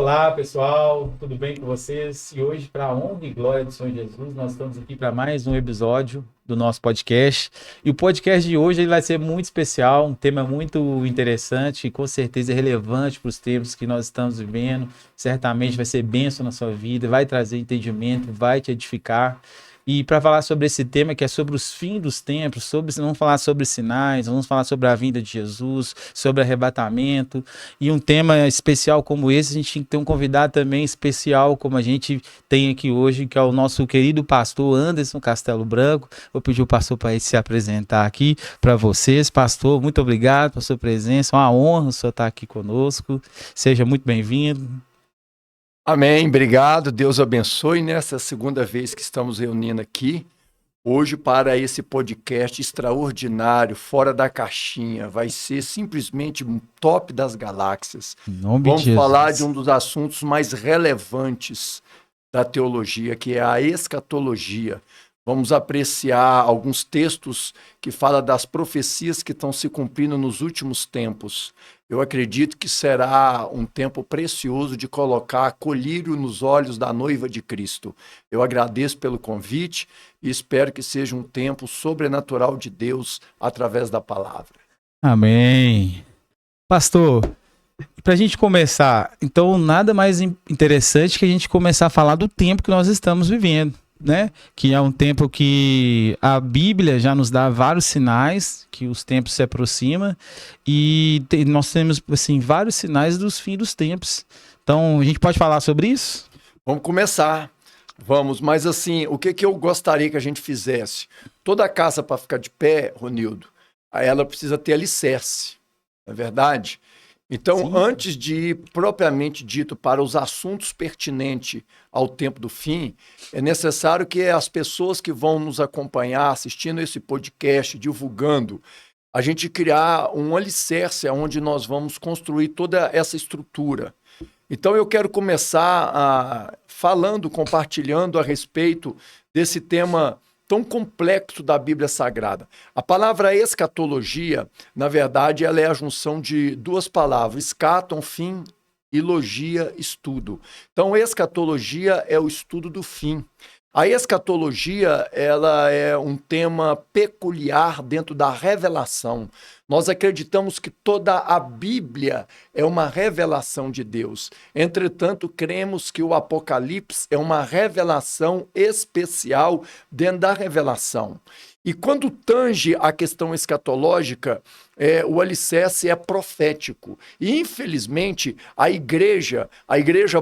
Olá, pessoal, tudo bem com vocês? E hoje, para a honra e glória do Senhor Jesus, nós estamos aqui para mais um episódio do nosso podcast. E o podcast de hoje ele vai ser muito especial, um tema muito interessante e com certeza relevante para os tempos que nós estamos vivendo. Certamente vai ser bênção na sua vida, vai trazer entendimento, vai te edificar. E para falar sobre esse tema, que é sobre os fins dos tempos, vamos falar sobre sinais, vamos falar sobre a vinda de Jesus, sobre arrebatamento. E um tema especial como esse, a gente tem que ter um convidado também especial, como a gente tem aqui hoje, que é o nosso querido pastor Anderson Castelo Branco. Vou pedir o pastor para ele se apresentar aqui para vocês. Pastor, muito obrigado pela sua presença, é uma honra o senhor estar aqui conosco. Seja muito bem-vindo. Amém, obrigado, Deus abençoe nessa segunda vez que estamos reunindo aqui, hoje para esse podcast extraordinário, fora da caixinha, vai ser simplesmente um top das galáxias. Em nome Vamos de Jesus. falar de um dos assuntos mais relevantes da teologia, que é a escatologia. Vamos apreciar alguns textos que falam das profecias que estão se cumprindo nos últimos tempos. Eu acredito que será um tempo precioso de colocar colírio nos olhos da noiva de Cristo. Eu agradeço pelo convite e espero que seja um tempo sobrenatural de Deus através da palavra. Amém. Pastor, para a gente começar, então nada mais interessante que a gente começar a falar do tempo que nós estamos vivendo, né? Que é um tempo que a Bíblia já nos dá vários sinais que os tempos se aproximam e nós temos assim vários sinais dos fins dos tempos. Então a gente pode falar sobre isso? Vamos começar. Vamos, mas assim, o que eu gostaria que a gente fizesse? Toda casa para ficar de pé, Ronildo, ela precisa ter alicerce, não é verdade? Então, Sim. Antes de ir propriamente dito para os assuntos pertinentes ao tempo do fim, é necessário que as pessoas que vão nos acompanhar, assistindo esse podcast, divulgando, a gente criar um alicerce onde nós vamos construir toda essa estrutura. Então, eu quero começar compartilhando a respeito desse tema tão complexo da Bíblia Sagrada. A palavra escatologia, na verdade, ela é a junção de duas palavras, escaton, fim, e logia, estudo. Então, escatologia é o estudo do fim. A escatologia, ela é um tema peculiar dentro da revelação. Nós acreditamos que toda a Bíblia é uma revelação de Deus. Entretanto, cremos que o Apocalipse é uma revelação especial dentro da revelação. E quando tange a questão escatológica, o alicerce é profético. E, infelizmente, a igreja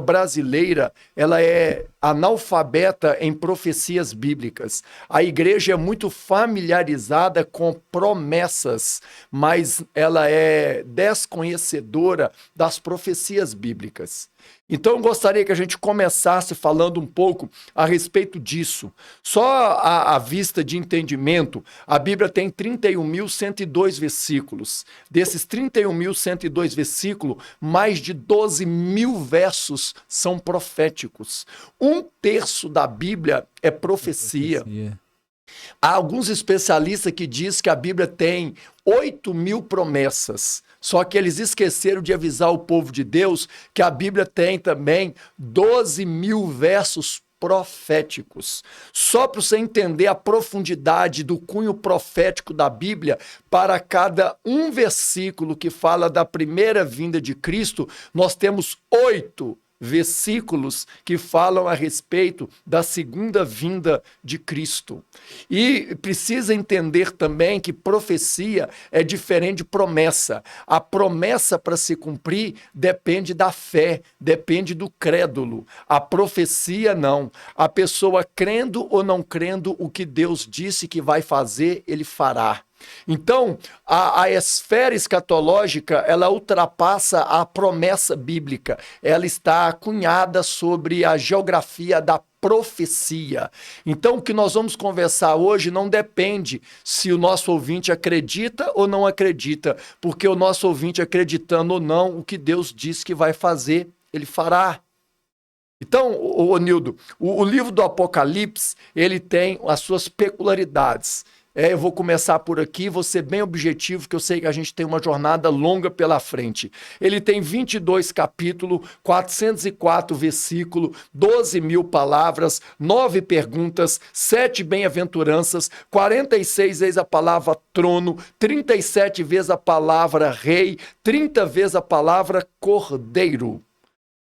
brasileira, ela é analfabeta em profecias bíblicas. A igreja é muito familiarizada com promessas, mas ela é desconhecedora das profecias bíblicas. Então, eu gostaria que a gente começasse falando um pouco a respeito disso. Só à vista de entendimento, a Bíblia tem 31.102 versículos. Desses 31.102 versículos, mais de 12.000 versos são proféticos. 1/3 da Bíblia é profecia. Há alguns especialistas que dizem que a Bíblia tem 8.000 promessas. Só que eles esqueceram de avisar o povo de Deus que a Bíblia tem também 12.000 versos proféticos. Só para você entender a profundidade do cunho profético da Bíblia, para cada um versículo que fala da primeira vinda de Cristo, nós temos 8 versículos que falam a respeito da segunda vinda de Cristo. E precisa entender também que profecia é diferente de promessa. A promessa, para se cumprir, depende da fé, depende do crédulo. A profecia não. A pessoa crendo ou não crendo o que Deus disse que vai fazer, ele fará. Então, a esfera escatológica, ela ultrapassa a promessa bíblica. Ela está cunhada sobre a geografia da profecia. Então, o que nós vamos conversar hoje não depende se o nosso ouvinte acredita ou não acredita, porque o nosso ouvinte acreditando ou não, o que Deus diz que vai fazer, ele fará. Então, Nildo, o livro do Apocalipse, ele tem as suas peculiaridades. Eu vou começar por aqui, vou ser bem objetivo, que eu sei que a gente tem uma jornada longa pela frente. Ele tem 22 capítulos, 404 versículos, 12.000 palavras, 9 perguntas, 7 bem-aventuranças, 46 vezes a palavra trono, 37 vezes a palavra rei, 30 vezes a palavra cordeiro.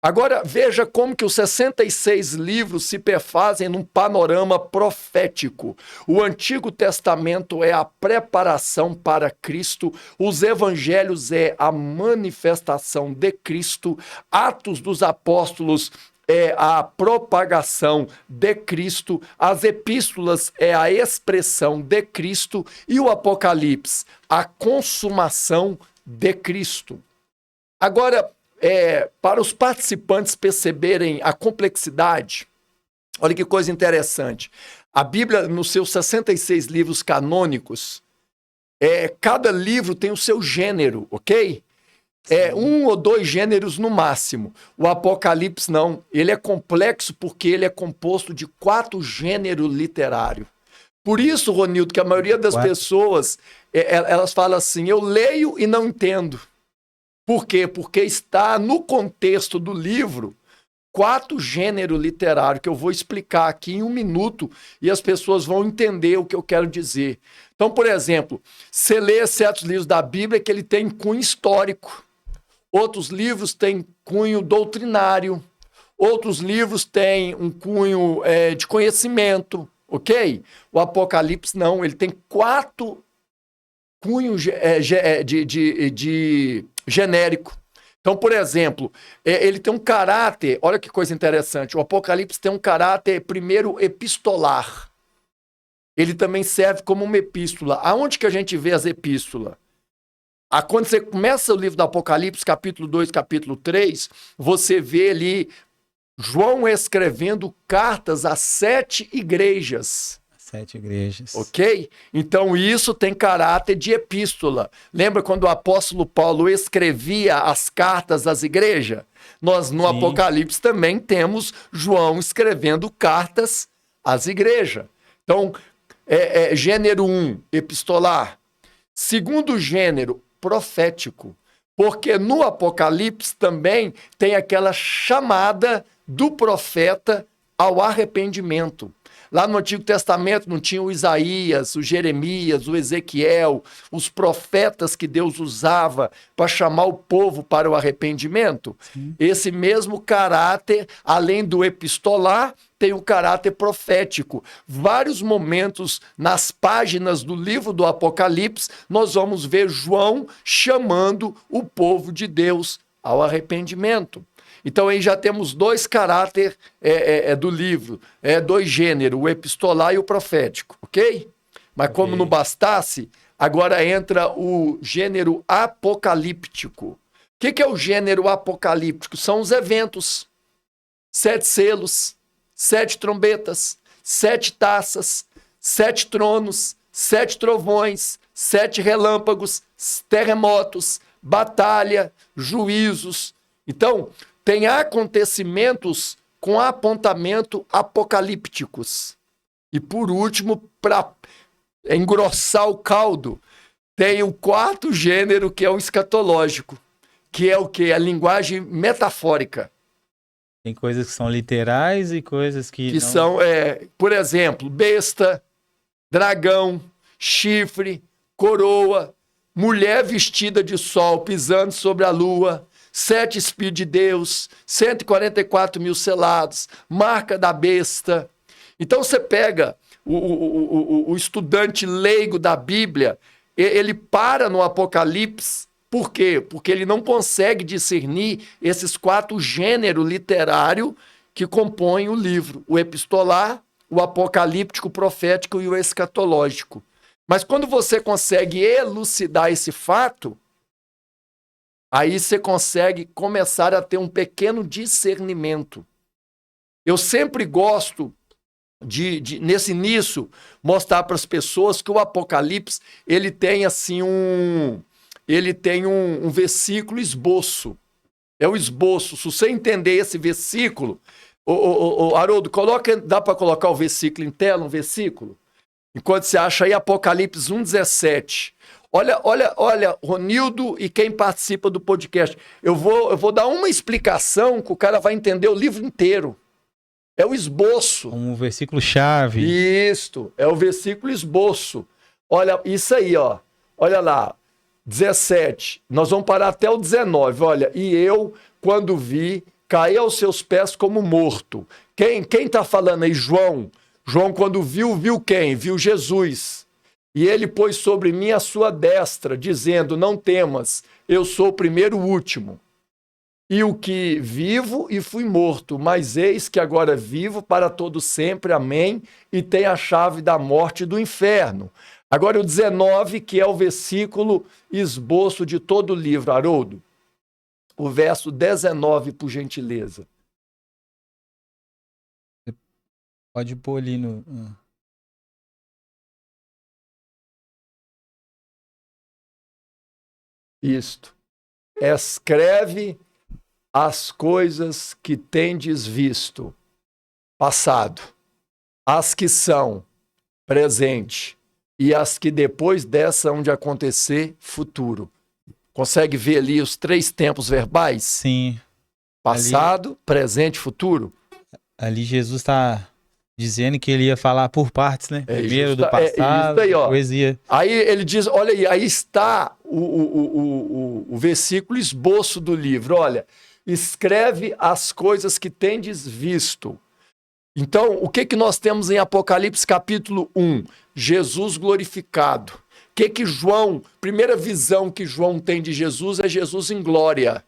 Agora, veja como que os 66 livros se perfazem num panorama profético. O Antigo Testamento é a preparação para Cristo, os Evangelhos é a manifestação de Cristo, Atos dos Apóstolos é a propagação de Cristo, as epístolas é a expressão de Cristo e o Apocalipse, a consumação de Cristo. Agora, para os participantes perceberem a complexidade, olha que coisa interessante. A Bíblia, nos seus 66 livros canônicos, cada livro tem o seu gênero, ok? Um ou dois gêneros no máximo. O Apocalipse não. Ele é complexo porque ele é composto de 4 gêneros literários. Por isso, Ronildo, que a maioria das pessoas, elas falam assim, eu leio e não entendo. Por quê? Porque está no contexto do livro 4 gêneros literários que eu vou explicar aqui em 1 minuto e as pessoas vão entender o que eu quero dizer. Então, por exemplo, você lê certos livros da Bíblia que ele tem cunho histórico, outros livros têm cunho doutrinário, outros livros têm um cunho de conhecimento, ok? O Apocalipse não, ele tem 4 cunhos de genérico. Então, por exemplo, ele tem um caráter, olha que coisa interessante, o Apocalipse tem um caráter, primeiro, epistolar. Ele também serve como uma epístola. Aonde que a gente vê as epístolas? Quando você começa o livro do Apocalipse, capítulo 2, capítulo 3, você vê ali João escrevendo cartas a 7 igrejas. 7 igrejas. Ok? Então isso tem caráter de epístola. Lembra quando o apóstolo Paulo escrevia as cartas às igrejas? Nós no Sim. Apocalipse também temos João escrevendo cartas às igrejas. Então, gênero 1, epistolar. Segundo gênero, profético. Porque no Apocalipse também tem aquela chamada do profeta ao arrependimento. Lá no Antigo Testamento não tinha o Isaías, o Jeremias, o Ezequiel, os profetas que Deus usava para chamar o povo para o arrependimento. Sim. Esse mesmo caráter, além do epistolar, tem o caráter profético. Vários momentos nas páginas do livro do Apocalipse, nós vamos ver João chamando o povo de Deus ao arrependimento. Então aí já temos 2 caráteres do livro, 2 gêneros, o epistolar e o profético, ok? Mas como não bastasse, agora entra o gênero apocalíptico. O que é o gênero apocalíptico? São os eventos, 7 selos, 7 trombetas, 7 taças, 7 tronos, 7 trovões, 7 relâmpagos, terremotos, batalha, juízos. Então, tem acontecimentos com apontamento apocalípticos. E por último, para engrossar o caldo, tem o 4º gênero, que é o escatológico, que é o quê? A linguagem metafórica. Tem coisas que são literais e coisas que não... são, por exemplo, besta, dragão, chifre, coroa, mulher vestida de sol pisando sobre a lua, 7 Espíritos de Deus, 144.000 selados, marca da besta. Então você pega o estudante leigo da Bíblia, ele para no Apocalipse, por quê? Porque ele não consegue discernir esses 4 gêneros literários que compõem o livro, o epistolar, o apocalíptico, o profético e o escatológico. Mas quando você consegue elucidar esse fato, aí você consegue começar a ter um pequeno discernimento. Eu sempre gosto nesse início, mostrar para as pessoas que o Apocalipse, ele tem assim um versículo esboço. É o esboço. Se você entender esse versículo, Haroldo, dá para colocar o versículo em tela, um versículo? Enquanto você acha aí Apocalipse 1,17. Olha, Ronildo e quem participa do podcast. Eu vou dar uma explicação que o cara vai entender o livro inteiro. É o esboço. Um versículo-chave. Isto, é o versículo esboço. Olha, isso aí, ó. Olha lá, 17. Nós vamos parar até o 19. Olha, e eu, quando vi, caí aos seus pés como morto. Quem tá falando aí? João. João, quando viu quem? Viu Jesus. E ele pôs sobre mim a sua destra, dizendo, não temas, eu sou o primeiro e o último. E o que vivo e fui morto, mas eis que agora vivo para todo sempre, amém, e tenho a chave da morte e do inferno. Agora o 19, que é o versículo esboço de todo o livro, Haroldo. O verso 19, por gentileza. Pode pôr ali no... Isto. Escreve as coisas que tendes visto, passado, as que são, presente, e as que depois dessa hão de acontecer, futuro. Consegue ver ali os 3 tempos verbais? Sim. Passado, ali, presente, futuro? Ali Jesus está dizendo que ele ia falar por partes, né? Primeiro do passado, aí, ó. depois ia... Aí ele diz, olha aí está o versículo esboço do livro, olha, escreve as coisas que tendes visto. Então, o que nós temos em Apocalipse capítulo 1? Jesus glorificado. João, primeira visão que João tem de Jesus é Jesus em glória.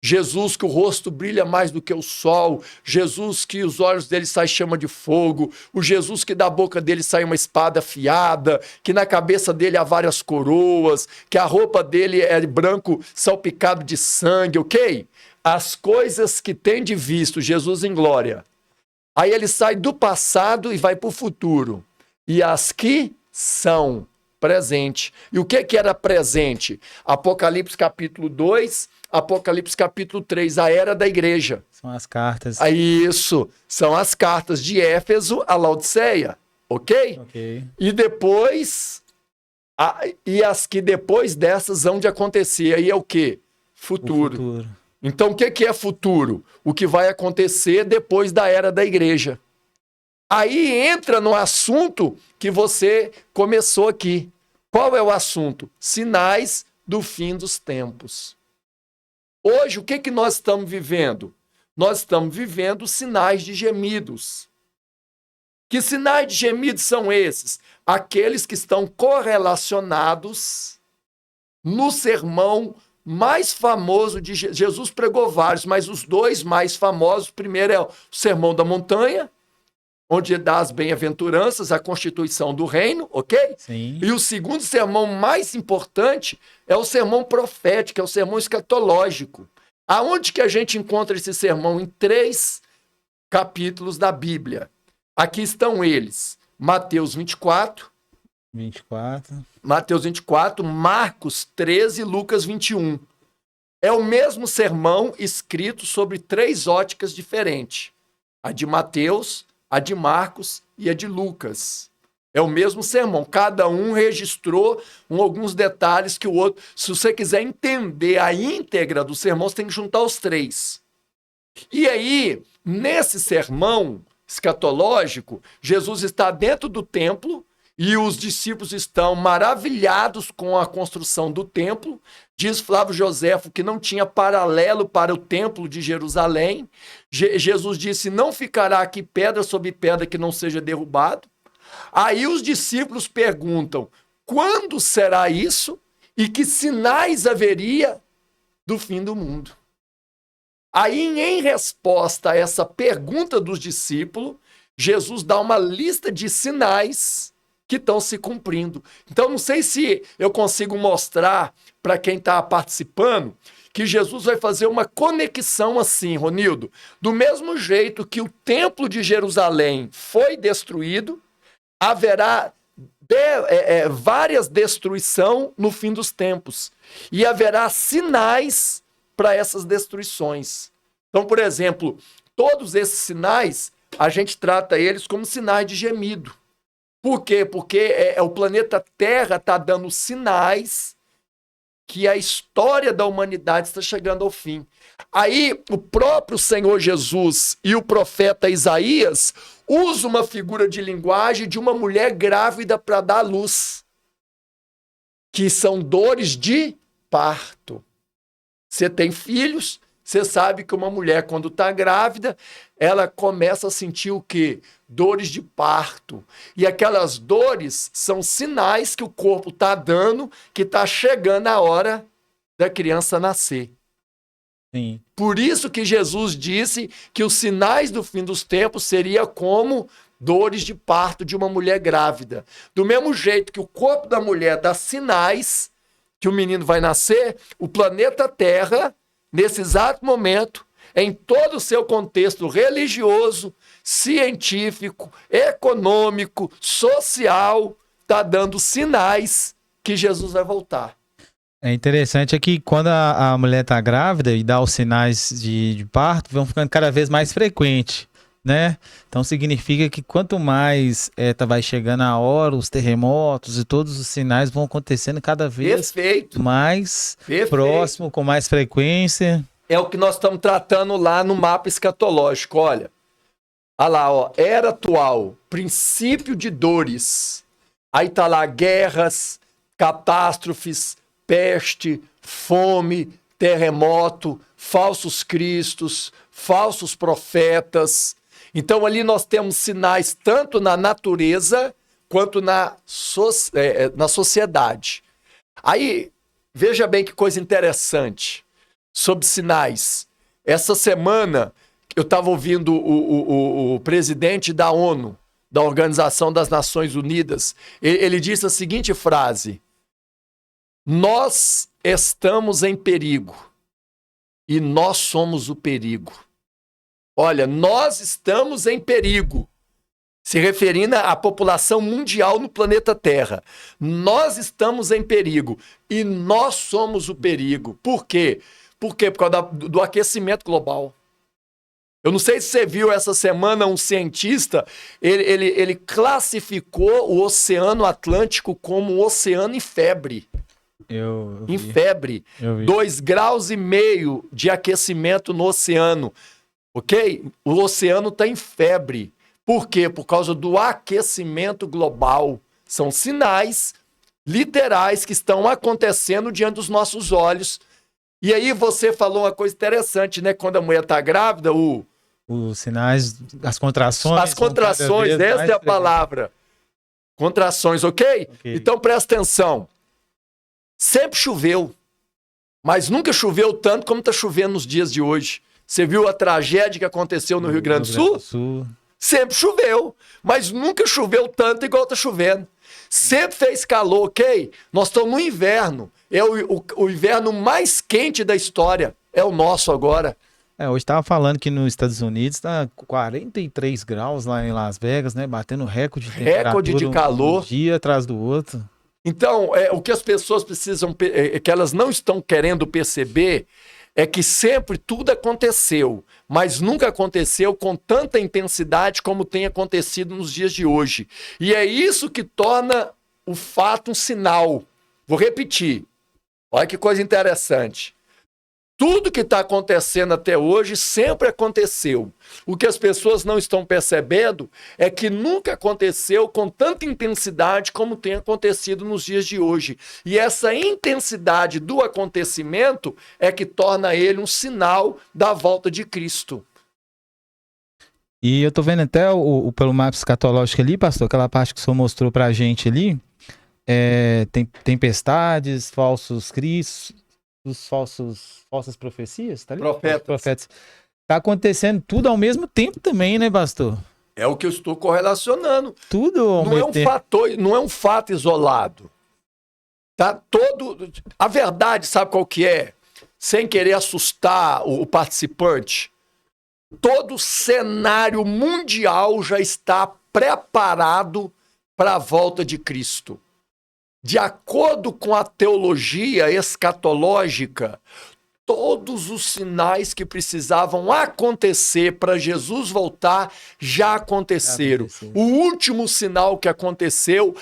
Jesus que o rosto brilha mais do que o sol, Jesus que os olhos dele saem chama de fogo, o Jesus que da boca dele sai uma espada afiada, que na cabeça dele há várias coroas, que a roupa dele é branco salpicado de sangue, ok? As coisas que tem de visto, Jesus em glória. Aí ele sai do passado e vai para o futuro. E as que são presente. E o que era presente? Apocalipse capítulo 2, Apocalipse capítulo 3, a era da igreja. São as cartas. Isso, são as cartas de Éfeso a Laodiceia, ok? E depois, e as que depois dessas hão de acontecer, aí é o quê? Futuro. Então o que é futuro? O que vai acontecer depois da era da igreja. Aí entra no assunto que você começou aqui. Qual é o assunto? Sinais do fim dos tempos. Hoje, o que nós estamos vivendo? Nós estamos vivendo sinais de gemidos. Que sinais de gemidos são esses? Aqueles que estão correlacionados no sermão mais famoso de Jesus. Pregou vários, mas os 2 mais famosos, o primeiro é o Sermão da Montanha, onde dá as bem-aventuranças, a constituição do reino, ok? Sim. E o segundo sermão mais importante é o sermão profético, é o sermão escatológico. Aonde que a gente encontra esse sermão? Em 3 capítulos da Bíblia. Aqui estão eles. Mateus 24. Mateus 24, Marcos 13 e Lucas 21. É o mesmo sermão escrito sobre 3 óticas diferentes. A de Mateus, a de Marcos e a de Lucas. É o mesmo sermão. Cada um registrou alguns detalhes que o outro... Se você quiser entender a íntegra do sermão, você tem que juntar os 3. E aí, nesse sermão escatológico, Jesus está dentro do templo e os discípulos estão maravilhados com a construção do templo. Diz Flávio Joséfo que não tinha paralelo para o templo de Jerusalém. Jesus disse, não ficará aqui pedra sobre pedra que não seja derrubado. Aí os discípulos perguntam, quando será isso? E que sinais haveria do fim do mundo? Aí, em resposta a essa pergunta dos discípulos, Jesus dá uma lista de sinais que estão se cumprindo. Então, não sei se eu consigo mostrar para quem está participando que Jesus vai fazer uma conexão assim, Ronildo. Do mesmo jeito que o templo de Jerusalém foi destruído, haverá várias destruições no fim dos tempos. E haverá sinais para essas destruições. Então, por exemplo, todos esses sinais, a gente trata eles como sinais de gemido. Por quê? Porque o planeta Terra está dando sinais que a história da humanidade está chegando ao fim. Aí o próprio Senhor Jesus e o profeta Isaías usam uma figura de linguagem de uma mulher grávida para dar luz, que são dores de parto. Você tem filhos, você sabe que uma mulher, quando está grávida, ela começa a sentir o quê? Dores de parto. E aquelas dores são sinais que o corpo está dando, que está chegando a hora da criança nascer. Sim. Por isso que Jesus disse que os sinais do fim dos tempos seria como dores de parto de uma mulher grávida. Do mesmo jeito que o corpo da mulher dá sinais que o menino vai nascer, o planeta Terra, nesse exato momento, em todo o seu contexto religioso, científico, econômico, social, está dando sinais que Jesus vai voltar. É interessante que quando a mulher está grávida e dá os sinais de parto, vão ficando cada vez mais frequentes, né? Então significa que quanto mais vai chegando a hora, os terremotos e todos os sinais vão acontecendo cada vez mais próximo, com mais frequência. É o que nós estamos tratando lá no mapa escatológico. Olha lá, ó, era atual, princípio de dores. Aí tá lá guerras, catástrofes, peste, fome, terremoto, falsos cristos, falsos profetas. Então ali nós temos sinais tanto na natureza quanto na sociedade. Aí, veja bem que coisa interessante sobre sinais. Essa semana eu estava ouvindo o presidente da ONU, da Organização das Nações Unidas, ele disse a seguinte frase: nós estamos em perigo e nós somos o perigo. Olha, nós estamos em perigo, se referindo à população mundial no planeta Terra. Nós estamos em perigo e nós somos o perigo. Por quê? Por quê? Por causa do aquecimento global. Eu não sei se você viu essa semana um cientista, ele classificou o Oceano Atlântico como um oceano em febre. Em febre. 2,5 graus de aquecimento no oceano. Ok? O oceano está em febre. Por quê? Por causa do aquecimento global. São sinais literais que estão acontecendo diante dos nossos olhos. E aí você falou uma coisa interessante, né? Quando a mulher está grávida, os sinais, as contrações. As contrações, essa é a palavra. Contrações, ok? Então presta atenção. Sempre choveu, mas nunca choveu tanto como está chovendo nos dias de hoje. Você viu a tragédia que aconteceu no Rio Grande do Sul? Sempre choveu, mas nunca choveu tanto igual está chovendo. Sempre fez calor, ok? Nós estamos no inverno. É o inverno mais quente da história. É o nosso agora. Hoje estava falando que nos Estados Unidos está 43 graus lá em Las Vegas, né? Batendo recorde de temperatura. Recorde de calor. Um dia atrás do outro. Então, o que as pessoas precisam, que elas não estão querendo perceber, é que sempre tudo aconteceu, mas nunca aconteceu com tanta intensidade como tem acontecido nos dias de hoje. E é isso que torna o fato um sinal. Vou repetir. Olha que coisa interessante. Tudo que está acontecendo até hoje sempre aconteceu. O que as pessoas não estão percebendo é que nunca aconteceu com tanta intensidade como tem acontecido nos dias de hoje. E essa intensidade do acontecimento é que torna ele um sinal da volta de Cristo. E eu tô vendo até pelo mapa escatológico ali, pastor, aquela parte que o senhor mostrou pra gente ali, tem tempestades, falsos cristos, falsas profecias, tá ali? Profetas. Tá acontecendo tudo ao mesmo tempo também, né, pastor? É o que eu estou correlacionando. Tudo ao mesmo tempo. Não é um fato isolado. Tá todo. A verdade, sabe qual que é? Sem querer assustar o participante, todo cenário mundial já está preparado para a volta de Cristo. De acordo com a teologia escatológica, Todos os sinais que precisavam acontecer para Jesus voltar já aconteceram. O último sinal que aconteceu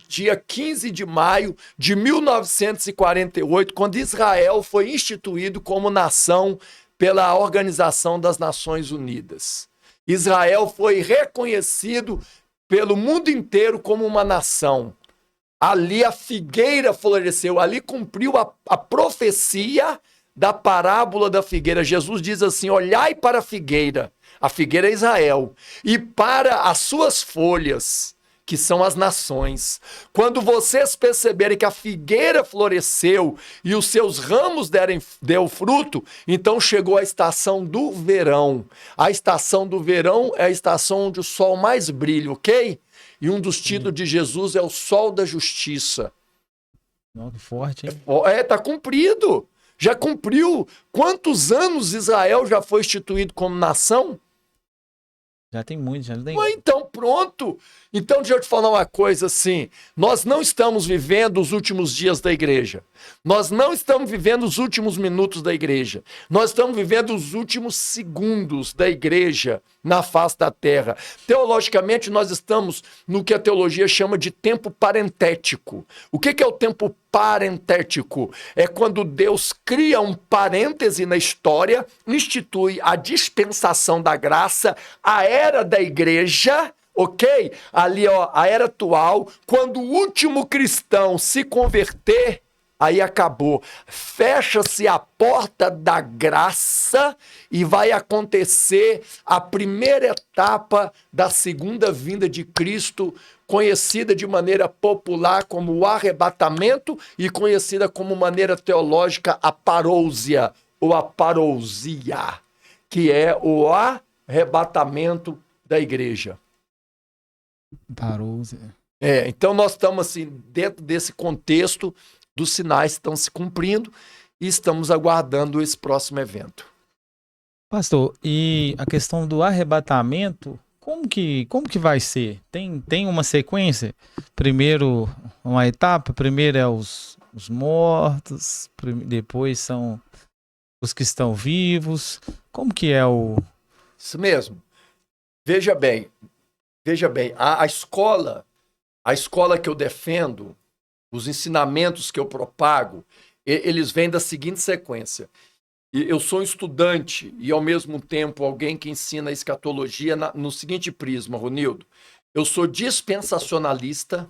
dia 15 de maio de 1948, quando Israel foi instituído como nação pela Organização das Nações Unidas. Israel foi reconhecido pelo mundo inteiro como uma nação. Ali a figueira floresceu, ali cumpriu a profecia da parábola da figueira. Jesus diz assim: olhai para a figueira é Israel, e para as suas folhas, que são as nações. Quando vocês perceberem que a figueira floresceu e os seus ramos deu fruto, então chegou a estação do verão. A estação do verão é a estação onde o sol mais brilha, ok? E um dos títulos de Jesus é o sol da justiça. Nossa, forte, hein? Tá cumprido. Já cumpriu. Quantos anos Israel já foi instituído como nação? Já tem muito, já tem. Então, pronto. Então, deixa eu te falar uma coisa assim. Nós não estamos vivendo os últimos dias da igreja. Nós não estamos vivendo os últimos minutos da igreja. Nós estamos vivendo os últimos segundos da igreja na face da terra. Teologicamente, nós estamos no que a teologia chama de tempo parentético. O que é o tempo parentético? É quando Deus cria um parêntese na história, institui a dispensação da graça, a era da igreja, ok? Ali, ó, a era atual, quando o último cristão se converter, aí acabou. Fecha-se a porta da graça e vai acontecer a primeira etapa da segunda vinda de Cristo, conhecida de maneira popular como o arrebatamento e conhecida como maneira teológica a parousia ou a parousia, que é o arrebatamento da igreja. Parousia. Então nós estamos assim, dentro desse contexto dos sinais que estão se cumprindo e estamos aguardando esse próximo evento. Pastor, e a questão do arrebatamento, como que vai ser? Tem uma sequência? Primeiro, uma etapa, primeiro é os mortos, depois são os que estão vivos. Como que é o... Isso mesmo. Veja bem, a escola que eu defendo, os ensinamentos que eu propago, eles vêm da seguinte sequência. Eu sou um estudante e, ao mesmo tempo, alguém que ensina a escatologia no seguinte prisma, Ronildo. Eu sou dispensacionalista.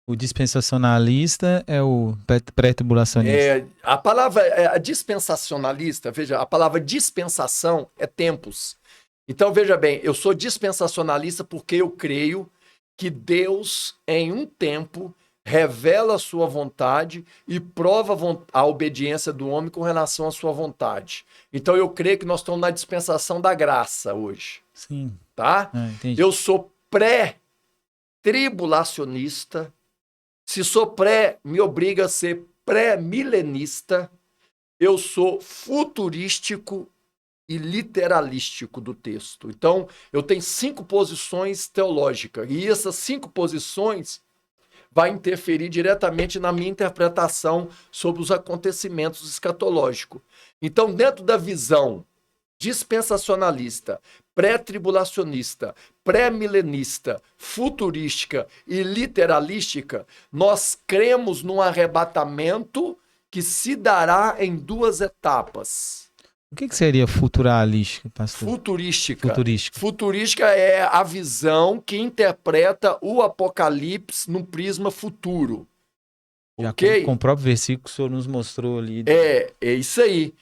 O dispensacionalista é o pré-tribulacionista. A palavra dispensacionalista, veja, a palavra dispensação é tempos. Então, veja bem, eu sou dispensacionalista porque eu creio que Deus, em um tempo, revela a sua vontade e prova a obediência do homem com relação à sua vontade. Então eu creio que nós estamos na dispensação da graça hoje. Sim. Tá? Entendi. Eu sou pré-tribulacionista. Se sou pré, me obriga a ser pré-milenista. Eu sou futurístico e literalístico do texto. Então, eu tenho 5 posições teológicas. E essas 5 posições vai interferir diretamente na minha interpretação sobre os acontecimentos escatológicos. Então, dentro da visão dispensacionalista, pré-tribulacionista, pré-milenista, futurística e literalística, nós cremos num arrebatamento que se dará em 2 etapas. O que seria futuralística, pastor? Futurística. Futurística é a visão que interpreta o Apocalipse num prisma futuro. Já ok? Com o próprio versículo que o senhor nos mostrou ali. É isso aí.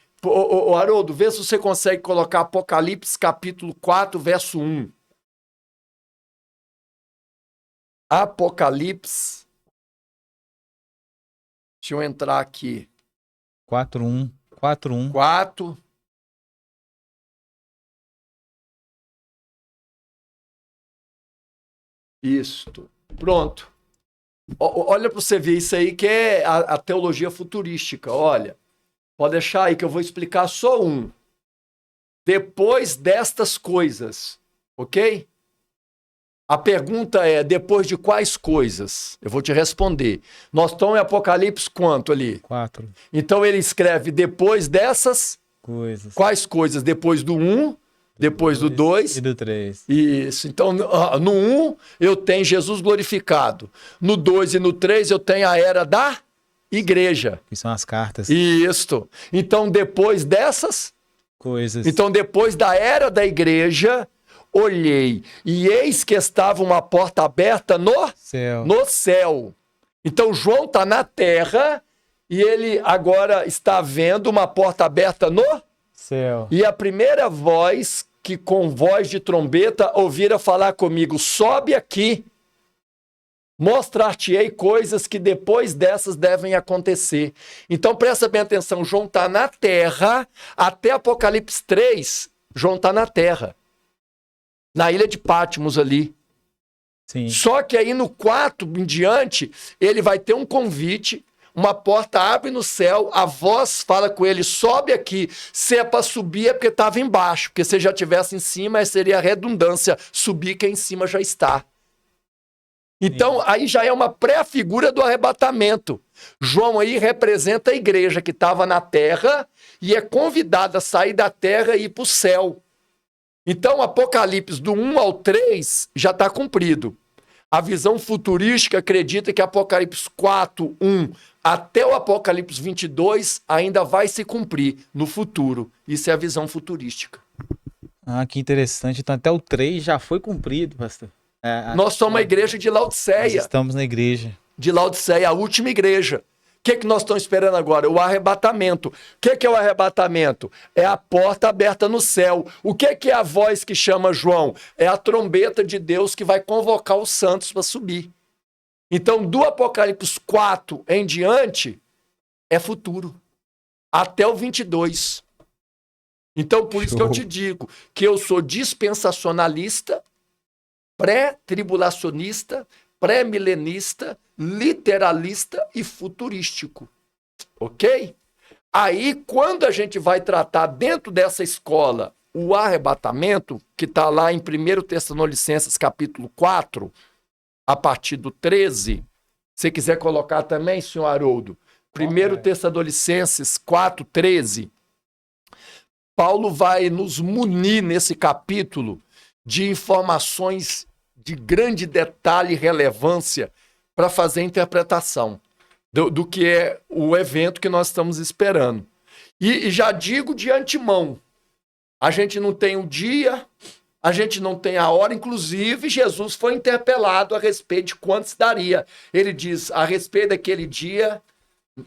Haroldo, vê se você consegue colocar Apocalipse capítulo 4, verso 1. Apocalipse. Deixa eu entrar aqui. 4:1. 4. Isto. Pronto. Olha para você ver isso aí que é a teologia futurística. Olha, pode deixar aí que eu vou explicar só um. Depois destas coisas, ok? A pergunta é, depois de quais coisas? Eu vou te responder. Nós estamos em Apocalipse quanto ali? 4 Então ele escreve depois dessas, coisas. quais coisas? Depois do 1, depois do 2 e do 3. Isso. Então no 1 eu tenho Jesus glorificado. No 2 e no 3 eu tenho a era da igreja. Que são as cartas. Isso. Então depois dessas, Coisas. então depois da era da igreja, olhei e eis que estava uma porta aberta Céu. no céu. Então João está na terra e ele agora está vendo uma porta aberta no Céu. e a primeira voz que com voz de trombeta ouvira falar comigo, sobe aqui, mostrar-te-ei coisas que depois dessas devem acontecer. Então presta bem atenção, João está na terra, até Apocalipse 3, João está na terra, na ilha de Patmos ali. Sim. Só que aí no 4 em diante, ele vai ter um convite, uma porta abre no céu, a voz fala com ele, sobe aqui. Se é para subir é porque estava embaixo, porque se já estivesse em cima, seria redundância, subir quem em cima já está. Então aí já é uma pré-figura do arrebatamento. João aí representa a igreja que estava na terra e é convidada a sair da terra e ir para o céu. Então, Apocalipse do 1 ao 3 já está cumprido. A visão futurística acredita que Apocalipse 4, 1 até o Apocalipse 22 ainda vai se cumprir no futuro. Isso é a visão futurística. Ah, que interessante. Então até o 3 já foi cumprido, pastor. Nós somos a igreja de Nós Laodiceia. estamos na igreja. De Laodiceia, a última igreja. O que nós estamos esperando agora? O arrebatamento. O que é o arrebatamento? É a porta aberta no céu. O que é a voz que chama João? É a trombeta de Deus que vai convocar os santos para subir. Então, do Apocalipse 4 em diante, é futuro. Até o 22. Então, por isso que eu te digo que eu sou dispensacionalista, pré-tribulacionista, pré-milenista, literalista e futurístico. Ok? Aí, quando a gente vai tratar dentro dessa escola o arrebatamento, que está lá em 1 Tessalonicenses capítulo 4, a partir do 13, se quiser colocar também, senhor Haroldo, 1 Tessalonicenses 4, 13, Paulo vai nos munir nesse capítulo de informações de grande detalhe e relevância para fazer a interpretação do que é o evento que nós estamos esperando. E já digo de antemão, a gente não tem o dia, a gente não tem a hora, inclusive Jesus foi interpelado a respeito de quando se daria. Ele diz, a respeito daquele dia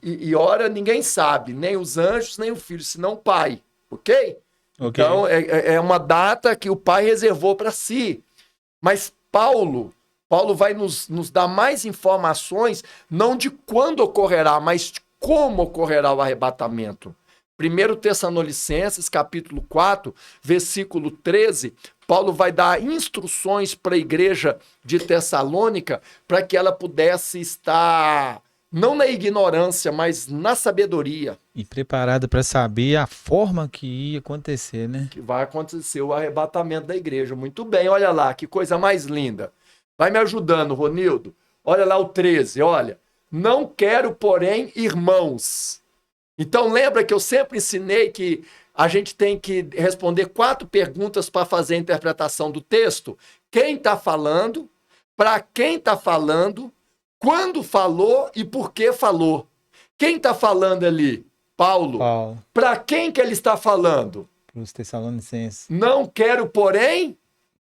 e hora ninguém sabe, nem os anjos, nem o filho, senão o Pai, ok? Então é uma data que o Pai reservou para si. Mas Paulo vai nos dar mais informações, não de quando ocorrerá, mas de como ocorrerá o arrebatamento. 1 Tessalonicenses, capítulo 4, versículo 13, Paulo vai dar instruções para a igreja de Tessalônica para que ela pudesse estar, não na ignorância, mas na sabedoria. E preparada para saber a forma que ia acontecer, né? Que vai acontecer o arrebatamento da igreja. Muito bem, olha lá, que coisa mais linda. Vai me ajudando, Ronildo. Olha lá o 13, olha. Não quero, porém, irmãos. Então lembra que eu sempre ensinei que a gente tem que responder 4 perguntas para fazer a interpretação do texto. Quem está falando, para quem está falando, quando falou e por que falou. Quem está falando ali? Paulo. Para quem que ele está falando? Para os Tessalonicenses. Não quero, porém,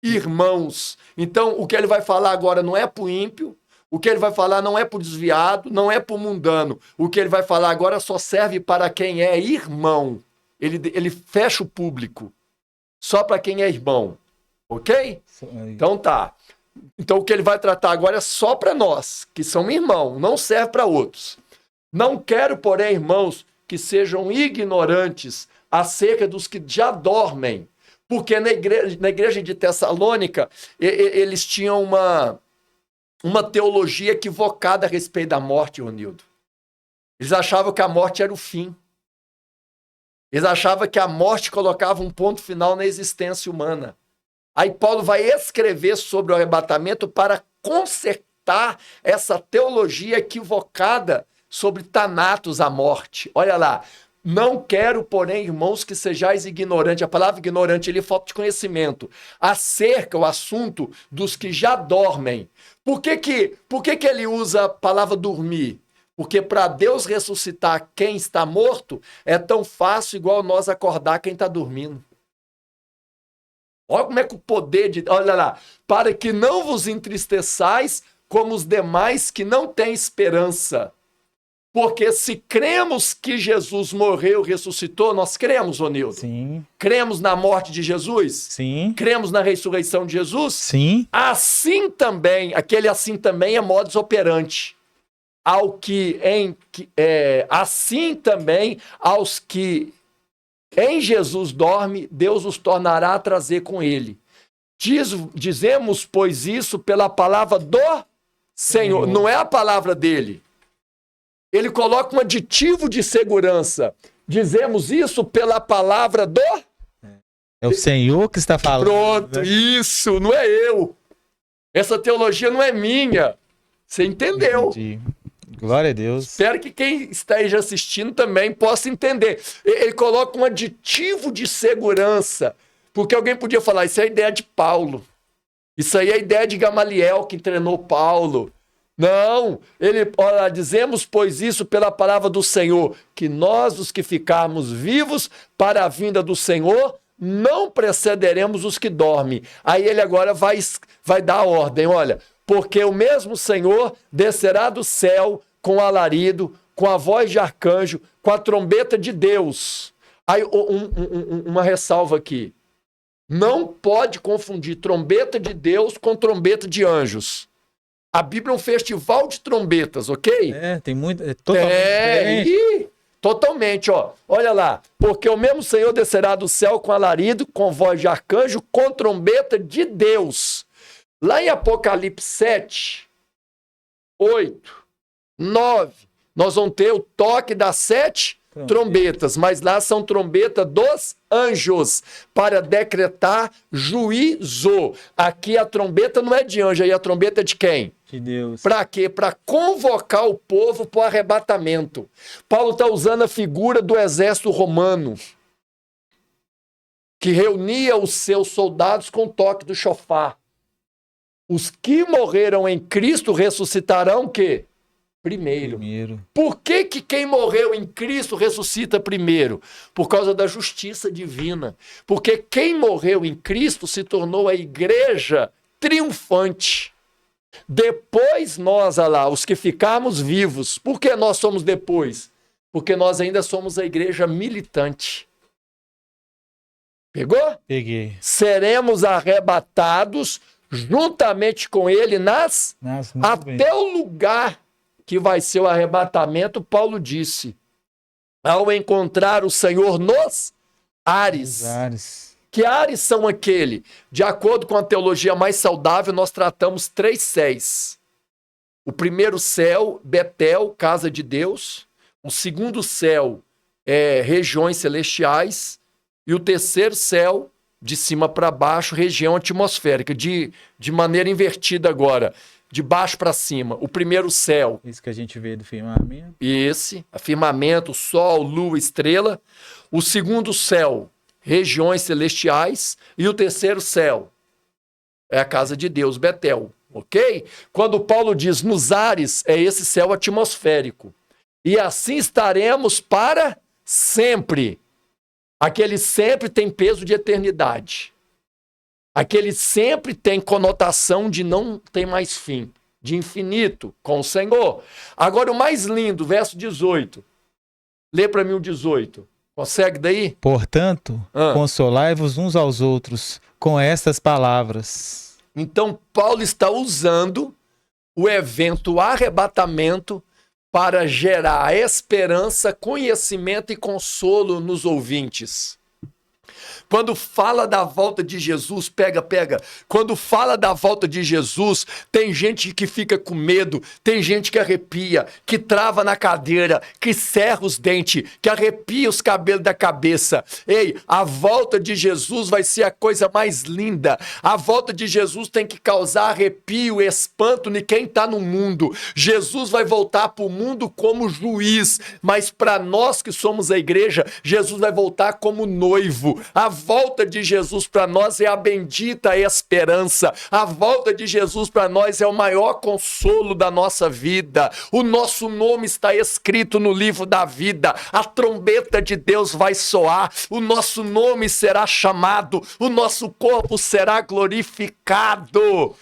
irmãos. Então, o que ele vai falar agora não é para o ímpio, o que ele vai falar não é para o desviado, não é para o mundano. O que ele vai falar agora só serve para quem é irmão. Ele fecha o público. Só para quem é irmão. Ok? Então tá. Então o que ele vai tratar agora é só para nós, que somos irmãos, não serve para outros. Não quero, porém, irmãos, que sejam ignorantes acerca dos que já dormem. Porque na igreja de Tessalônica, eles tinham uma teologia equivocada a respeito da morte, Ronildo. Eles achavam que a morte era o fim. Eles achavam que a morte colocava um ponto final na existência humana. Aí Paulo vai escrever sobre o arrebatamento para consertar essa teologia equivocada sobre Thanatos, a morte. Olha lá. Não quero, porém, irmãos, que sejais ignorantes. A palavra ignorante ele é falta de conhecimento. Acerca o assunto dos que já dormem. Por que ele usa a palavra dormir? Porque para Deus ressuscitar quem está morto é tão fácil igual nós acordar quem está dormindo. Olha como é que o poder de... Olha lá. Para que não vos entristeçais como os demais que não têm esperança. Porque se cremos que Jesus morreu e ressuscitou, nós cremos, Ronildo? Sim. Cremos na morte de Jesus? Sim. Cremos na ressurreição de Jesus? Sim. Assim também, aquele assim também é modus operandi. Assim também aos que em Jesus dorme, Deus os tornará a trazer com ele. Dizemos, pois, isso pela palavra do Senhor. Não é a palavra dele. Ele coloca um aditivo de segurança. Dizemos isso pela palavra do... É o Senhor que está falando. Pronto, isso, não é eu. Essa teologia não é minha. Você entendeu? Entendi. Glória a Deus. Espero que quem esteja assistindo também possa entender. Ele coloca um aditivo de segurança. Porque alguém podia falar, isso é a ideia de Paulo. Isso aí é a ideia de Gamaliel que treinou Paulo. Não, olha, dizemos, pois, isso pela palavra do Senhor, que nós, os que ficarmos vivos para a vinda do Senhor, não precederemos os que dormem. Aí ele agora vai dar a ordem, olha, porque o mesmo Senhor descerá do céu com alarido, com a voz de arcanjo, com a trombeta de Deus. Aí uma ressalva aqui, não pode confundir trombeta de Deus com trombeta de anjos. A Bíblia é um festival de trombetas, ok? Tem muito... É totalmente diferente. Totalmente, ó. Olha lá. Porque o mesmo Senhor descerá do céu com alarido, com voz de arcanjo, com trombeta de Deus. Lá em Apocalipse 7, 8, 9, nós vamos ter o toque das 7 trombetas, mas lá são trombetas dos anjos, para decretar juízo. Aqui a trombeta não é de anjo, aí a trombeta é de quem? De Deus. Para quê? Para convocar o povo para o arrebatamento. Paulo está usando a figura do exército romano, que reunia os seus soldados com o toque do chofar. Os que morreram em Cristo ressuscitarão o quê? Primeiro. Por que quem morreu em Cristo ressuscita primeiro? Por causa da justiça divina. Porque quem morreu em Cristo se tornou a igreja triunfante. Depois nós, olha lá, os que ficarmos vivos. Por que nós somos depois? Porque nós ainda somos a igreja militante. Pegou? Peguei. Seremos arrebatados juntamente com ele até o lugar que vai ser o arrebatamento. Paulo disse, ao encontrar o Senhor nos ares. Que ares são aquele? De acordo com a teologia mais saudável, nós tratamos 3 céus. O primeiro céu, Betel, casa de Deus. O segundo céu, regiões celestiais. E o terceiro céu, de cima para baixo, região atmosférica. De maneira invertida agora. De baixo para cima. O primeiro céu. Isso que a gente vê do firmamento. Firmamento, sol, lua, estrela. O segundo céu, regiões celestiais. E o terceiro céu é a casa de Deus, Betel. Ok? Quando Paulo diz nos ares, é esse céu atmosférico. E assim estaremos para sempre. Aquele sempre tem peso de eternidade. Aquele sempre tem conotação de não tem mais fim, de infinito com o Senhor. Agora o mais lindo, verso 18. Lê para mim o 18. Consegue daí? Portanto, consolai-vos uns aos outros com estas palavras. Então Paulo está usando o evento arrebatamento para gerar esperança, conhecimento e consolo nos ouvintes. Quando fala da volta de Jesus, pega. Quando fala da volta de Jesus, tem gente que fica com medo, tem gente que arrepia, que trava na cadeira, que cerra os dentes, que arrepia os cabelos da cabeça. Ei, a volta de Jesus vai ser a coisa mais linda. A volta de Jesus tem que causar arrepio, espanto em quem está no mundo. Jesus vai voltar para o mundo como juiz, mas para nós que somos a igreja, Jesus vai voltar como noivo. A volta de Jesus para nós é a bendita esperança. A volta de Jesus para nós é o maior consolo da nossa vida. O nosso nome está escrito no livro da vida. A trombeta de Deus vai soar. O nosso nome será chamado. O nosso corpo será glorificado.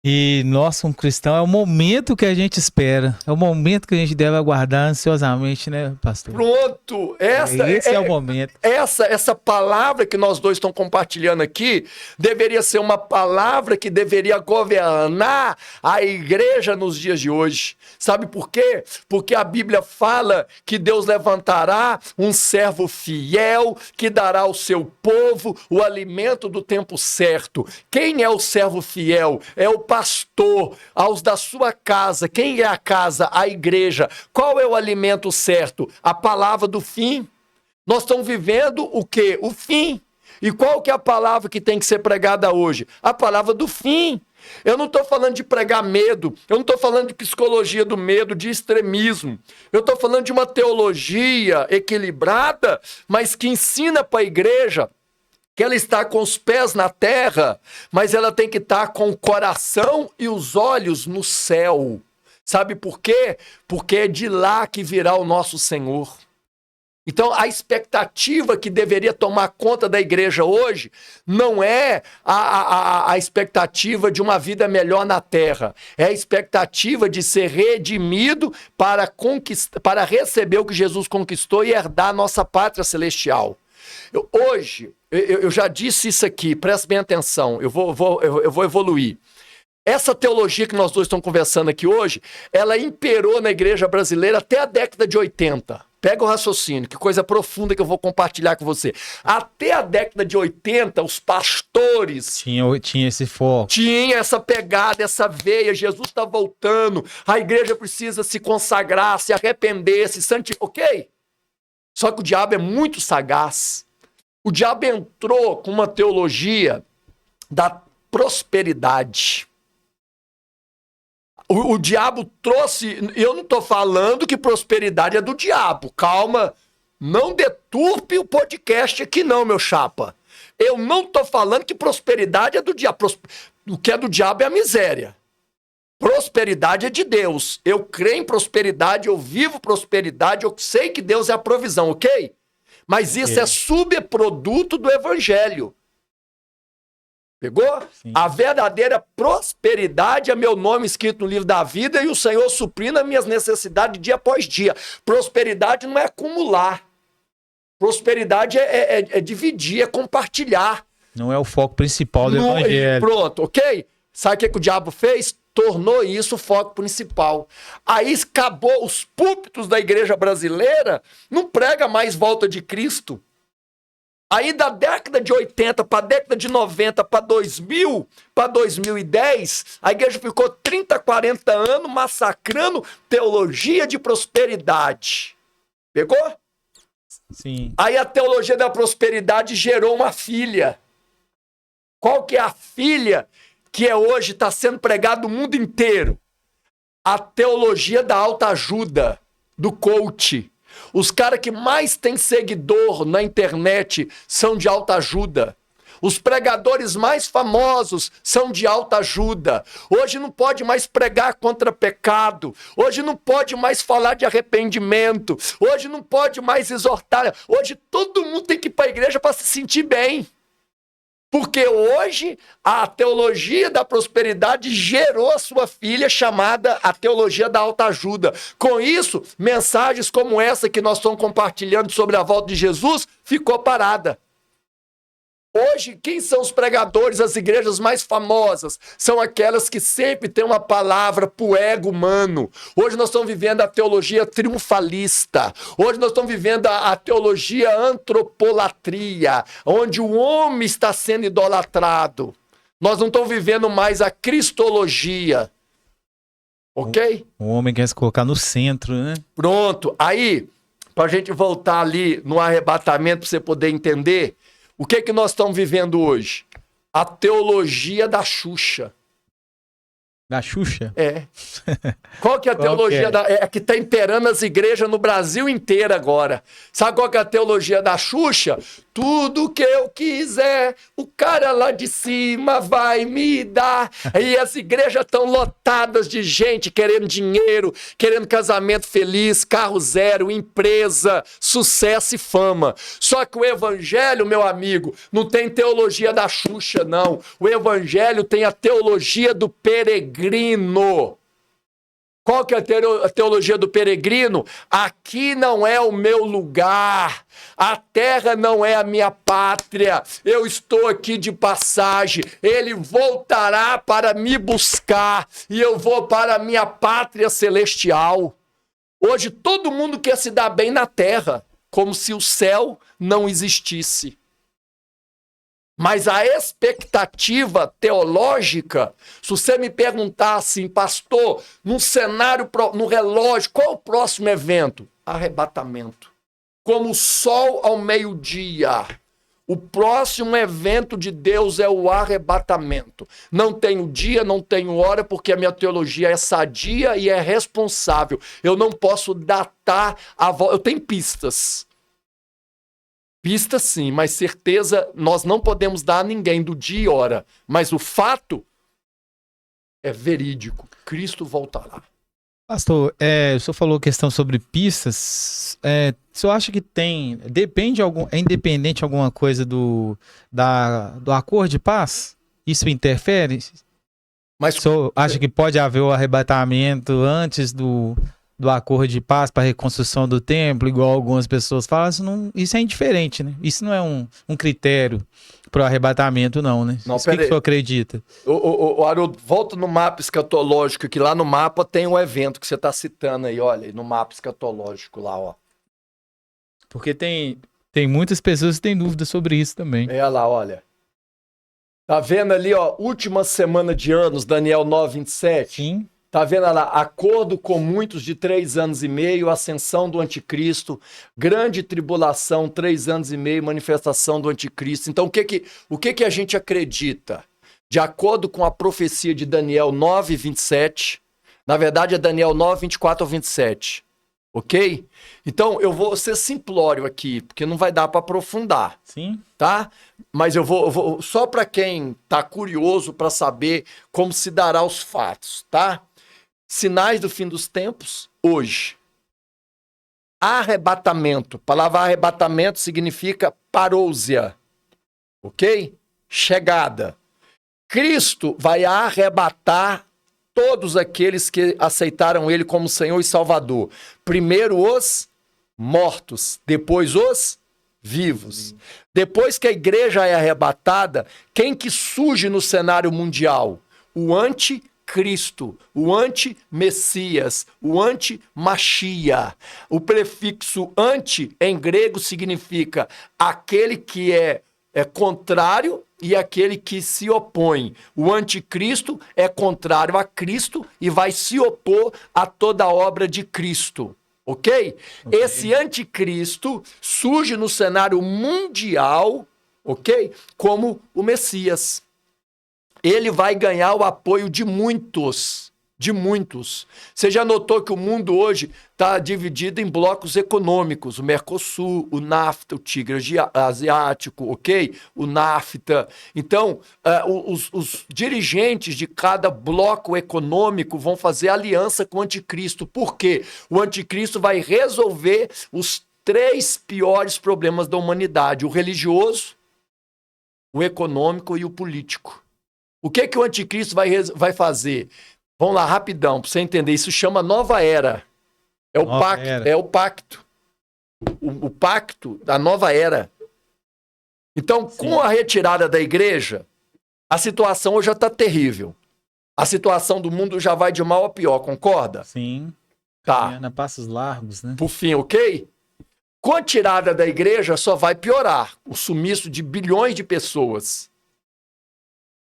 E nós, como cristão, é o momento que a gente espera. É o momento que a gente deve aguardar ansiosamente, né, pastor? Pronto! Esse é o momento. Essa palavra que nós dois estamos compartilhando aqui deveria ser uma palavra que deveria governar a igreja nos dias de hoje. Sabe por quê? Porque a Bíblia fala que Deus levantará um servo fiel que dará ao seu povo o alimento do tempo certo. Quem é o servo fiel? É o pastor, aos da sua casa. Quem é a casa? A igreja. Qual é o alimento certo? A palavra do fim. Nós estamos vivendo o quê? O fim. E qual que é a palavra que tem que ser pregada hoje? A palavra do fim. Eu não estou falando de pregar medo, eu não estou falando de psicologia do medo, de extremismo. Eu estou falando de uma teologia equilibrada, mas que ensina para a igreja que ela está com os pés na terra, mas ela tem que estar com o coração e os olhos no céu. Sabe por quê? Porque é de lá que virá o nosso Senhor. Então, a expectativa que deveria tomar conta da igreja hoje não é a expectativa de uma vida melhor na terra. É a expectativa de ser redimido para receber o que Jesus conquistou e herdar a nossa pátria celestial. Hoje, eu já disse isso aqui, presta bem atenção, eu vou evoluir. Essa teologia que nós dois estamos conversando aqui hoje, ela imperou na igreja brasileira até a década de 80. Pega o raciocínio, que coisa profunda que eu vou compartilhar com você. Até a década de 80, os pastores... Tinha esse foco. Tinha essa pegada, essa veia. Jesus está voltando. A igreja precisa se consagrar, se arrepender, se santificar. Ok? Só que o diabo é muito sagaz. O diabo entrou com uma teologia da prosperidade. O diabo trouxe... Eu não estou falando que prosperidade é do diabo. Calma. Não deturpe o podcast aqui não, meu chapa. Eu não estou falando que prosperidade é do diabo. O que é do diabo é a miséria. Prosperidade é de Deus. Eu creio em prosperidade, eu vivo prosperidade, eu sei que Deus é a provisão, ok? Mas isso é subproduto do evangelho. Pegou? Sim. A verdadeira prosperidade é meu nome escrito no livro da vida e o Senhor suprindo as minhas necessidades dia após dia. Prosperidade não é acumular. Prosperidade é dividir, é compartilhar. Não é o foco principal do evangelho. Pronto, ok? Sabe o que o diabo fez? Tornou isso o foco principal. Aí acabou, os púlpitos da igreja brasileira não prega mais volta de Cristo. Aí da década de 80 para a década de 90 para 2000, para 2010, a igreja ficou 30, 40 anos massacrando teologia de prosperidade. Pegou? Sim. Aí a teologia da prosperidade gerou uma filha. Qual que é a filha que hoje está sendo pregada no mundo inteiro? A teologia da autoajuda, do coach. Os caras que mais têm seguidor na internet são de autoajuda. Os pregadores mais famosos são de autoajuda. Hoje não pode mais pregar contra pecado. Hoje não pode mais falar de arrependimento. Hoje não pode mais exortar. Hoje todo mundo tem que ir para a igreja para se sentir bem. Porque hoje a teologia da prosperidade gerou a sua filha chamada a teologia da autoajuda. Com isso, mensagens como essa que nós estamos compartilhando sobre a volta de Jesus ficou parada. Hoje, quem são os pregadores, as igrejas mais famosas? São aquelas que sempre têm uma palavra pro ego humano. Hoje nós estamos vivendo a teologia triunfalista. Hoje nós estamos vivendo a teologia antropolatria, onde o homem está sendo idolatrado. Nós não estamos vivendo mais a cristologia. Ok? O homem quer se colocar no centro, né? Pronto. Aí, para a gente voltar ali no arrebatamento, para você poder entender... O que que nós estamos vivendo hoje? A teologia da Xuxa. Da Xuxa? É. Qual que é a teologia que está imperando as igrejas no Brasil inteiro agora? Sabe qual que é a teologia da Xuxa? Tudo que eu quiser, o cara lá de cima vai me dar. E as igrejas estão lotadas de gente querendo dinheiro, querendo casamento feliz, carro zero, empresa, sucesso e fama. Só que o evangelho, meu amigo, não tem teologia da Xuxa, não. O evangelho tem a teologia do peregrino. Qual que é a teologia do peregrino? Aqui não é o meu lugar, a terra não é a minha pátria, eu estou aqui de passagem, ele voltará para me buscar e eu vou para a minha pátria celestial. Hoje todo mundo quer se dar bem na terra, como se o céu não existisse. Mas a expectativa teológica, se você me perguntar assim, pastor, num cenário, no relógio, qual é o próximo evento? Arrebatamento. Como o sol ao meio-dia. O próximo evento de Deus é o arrebatamento. Não tenho dia, não tenho hora, porque a minha teologia é sadia e é responsável. Eu não posso datar a volta. Eu tenho pistas. Pista sim, mas certeza nós não podemos dar a ninguém do dia e hora. Mas o fato é verídico. Cristo voltará. Pastor, o senhor falou questão sobre pistas. O senhor acha que é independente alguma coisa do acordo de paz? Isso interfere? Mas o senhor acha que pode haver o arrebatamento antes do acordo de paz para a reconstrução do templo, igual algumas pessoas falam? Isso é indiferente, né? Isso não é um critério para o arrebatamento, não, né? Não, o que o senhor acredita? O Haroldo, volta no mapa escatológico, que lá no mapa tem um evento que você está citando aí, olha, no mapa escatológico lá, ó. Porque tem muitas pessoas que têm dúvidas sobre isso também. É lá, olha. Tá vendo ali, ó, última semana de anos, Daniel 9:27? Sim. Tá vendo lá, acordo com muitos de 3 anos e meio, ascensão do anticristo, grande tribulação, 3 anos e meio, manifestação do anticristo. Então, o que a gente acredita? De acordo com a profecia de Daniel 9:27, na verdade é Daniel 9:24 ao 27, ok? Então, eu vou ser simplório aqui, porque não vai dar para aprofundar. Sim. Tá? Mas eu vou só para quem tá curioso para saber como se dará os fatos, tá? Sinais do fim dos tempos, hoje. Arrebatamento. A palavra arrebatamento significa parousia. Ok? Chegada. Cristo vai arrebatar todos aqueles que aceitaram ele como Senhor e Salvador. Primeiro os mortos, depois os vivos. Depois que a igreja é arrebatada, quem que surge no cenário mundial? O anticristo, o anti-messias, o anti-machia. O prefixo anti, em grego, significa aquele que é contrário e aquele que se opõe. O anticristo é contrário a Cristo e vai se opor a toda a obra de Cristo. Ok? Esse anticristo surge no cenário mundial, ok? Como o Messias. Ele vai ganhar o apoio de muitos. De muitos. Você já notou que o mundo hoje está dividido em blocos econômicos. O Mercosul, o NAFTA, o Tigre Asiático, ok? O NAFTA. Então, os dirigentes de cada bloco econômico vão fazer aliança com o anticristo. Por quê? O anticristo vai resolver os 3 piores problemas da humanidade. O religioso, o econômico e o político. O que o anticristo vai fazer? Vamos lá, rapidão, para você entender. Isso chama nova era. É o pacto. Era. É o pacto. O pacto da nova era. Então, com a retirada da igreja, a situação hoje já está terrível. A situação do mundo já vai de mal a pior, concorda? Sim. Tá. Caminhando a passos largos, né? Por fim, ok? Com a tirada da igreja, só vai piorar. O sumiço de bilhões de pessoas.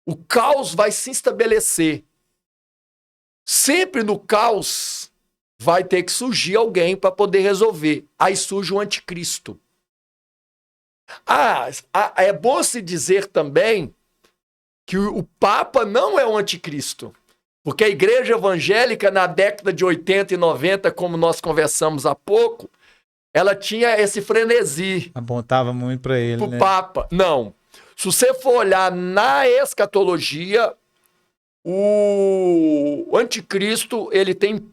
O caos vai se estabelecer. Sempre no caos vai ter que surgir alguém para poder resolver. Aí surge o anticristo. É bom se dizer também que o Papa não é o anticristo. Porque a igreja evangélica, na década de 80 e 90, como nós conversamos há pouco, ela tinha esse frenesi. Apontava muito para ele, pro né? Papa. Não. Se você for olhar na escatologia, o anticristo, ele tem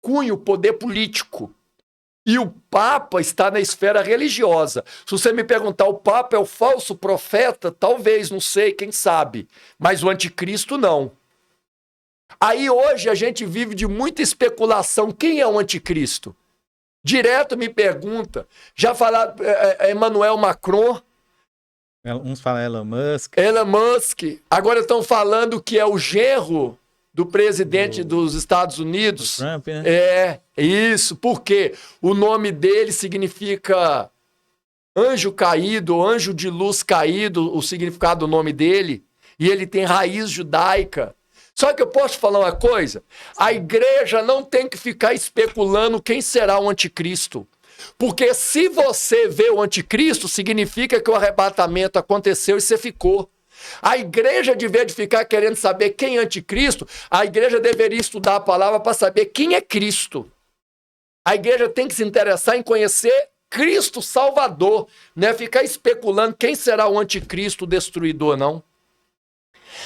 cunho, poder político. E o Papa está na esfera religiosa. Se você me perguntar, o Papa é o falso profeta? Talvez, não sei, quem sabe. Mas o anticristo, não. Aí hoje a gente vive de muita especulação. Quem é o anticristo? Direto me pergunta. Já falaram Emmanuel Macron. Uns falam Elon Musk. Elon Musk. Agora estão falando que é o genro do presidente dos Estados Unidos. Trump, né? É, isso. Por quê? O nome dele significa anjo caído, anjo de luz caído, o significado do nome dele. E ele tem raiz judaica. Só que eu posso falar uma coisa? A igreja não tem que ficar especulando quem será o anticristo. Porque se você vê o anticristo, significa que o arrebatamento aconteceu e você ficou. A igreja, de vez de ficar querendo saber quem é anticristo, a igreja deveria estudar a palavra para saber quem é Cristo. A igreja tem que se interessar em conhecer Cristo Salvador, não é ficar especulando quem será o anticristo destruidor, não.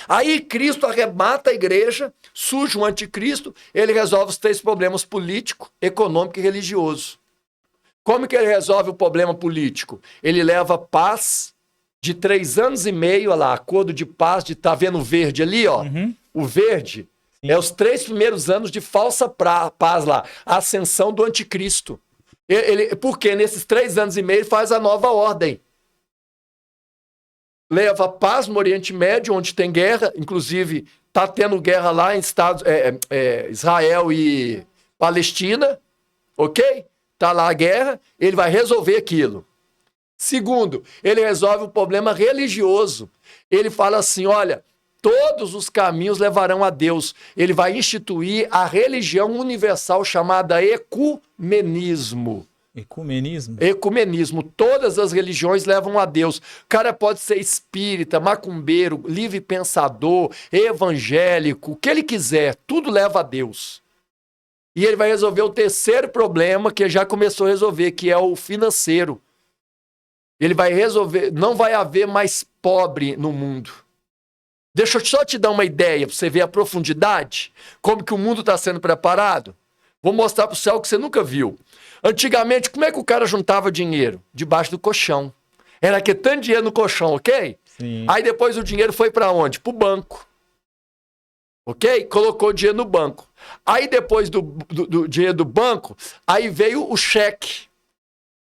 Aí Cristo arrebata a igreja, surge um anticristo, ele resolve os 3 problemas: político, econômico e religioso. Como que ele resolve o problema político? Ele leva paz de 3 anos e meio, olha lá, acordo de paz, tá vendo o verde ali, ó? Uhum. O verde é os 3 primeiros anos de falsa paz lá, a ascensão do anticristo. Porque nesses 3 anos e meio ele faz a nova ordem. Leva paz no Oriente Médio, onde tem guerra, inclusive está tendo guerra lá em Israel e Palestina, ok? Está lá a guerra, ele vai resolver aquilo. Segundo, ele resolve o problema religioso. Ele fala assim, olha, todos os caminhos levarão a Deus. Ele vai instituir a religião universal chamada ecumenismo. Ecumenismo? Ecumenismo. Todas as religiões levam a Deus. O cara pode ser espírita, macumbeiro, livre pensador, evangélico, o que ele quiser. Tudo leva a Deus. E ele vai resolver o terceiro problema que já começou a resolver, que é o financeiro. Ele vai resolver, não vai haver mais pobre no mundo. Deixa eu só te dar uma ideia, para você ver a profundidade, como que o mundo está sendo preparado. Vou mostrar para o céu que você nunca viu. Antigamente, como é que o cara juntava dinheiro? Debaixo do colchão. Era que tanto dinheiro no colchão, ok? Sim. Aí depois o dinheiro foi para onde? Para o banco. Ok? Colocou o dinheiro no banco. Aí depois do dinheiro do banco, aí veio o cheque.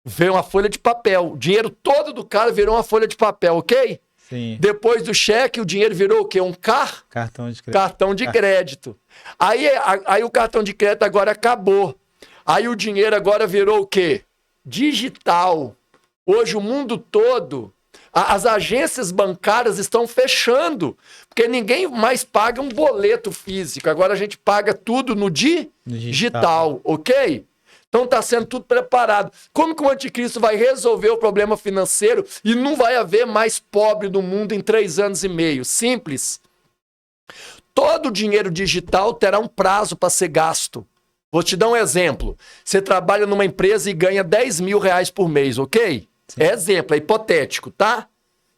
Veio uma folha de papel. O dinheiro todo do cara virou uma folha de papel, ok? Sim. Depois do cheque, o dinheiro virou o quê? Um cartão de crédito. Cartão de crédito. Aí o cartão de crédito agora acabou. Aí o dinheiro agora virou o quê? Digital. Hoje o mundo todo, as agências bancárias estão fechando, porque ninguém mais paga um boleto físico. Agora a gente paga tudo no digital, ok? Então está sendo tudo preparado. Como que o anticristo vai resolver o problema financeiro e não vai haver mais pobre no mundo em 3 anos e meio? Simples. Todo o dinheiro digital terá um prazo para ser gasto. Vou te dar um exemplo. Você trabalha numa empresa e ganha 10 mil reais por mês, ok? Sim. É exemplo, é hipotético, tá?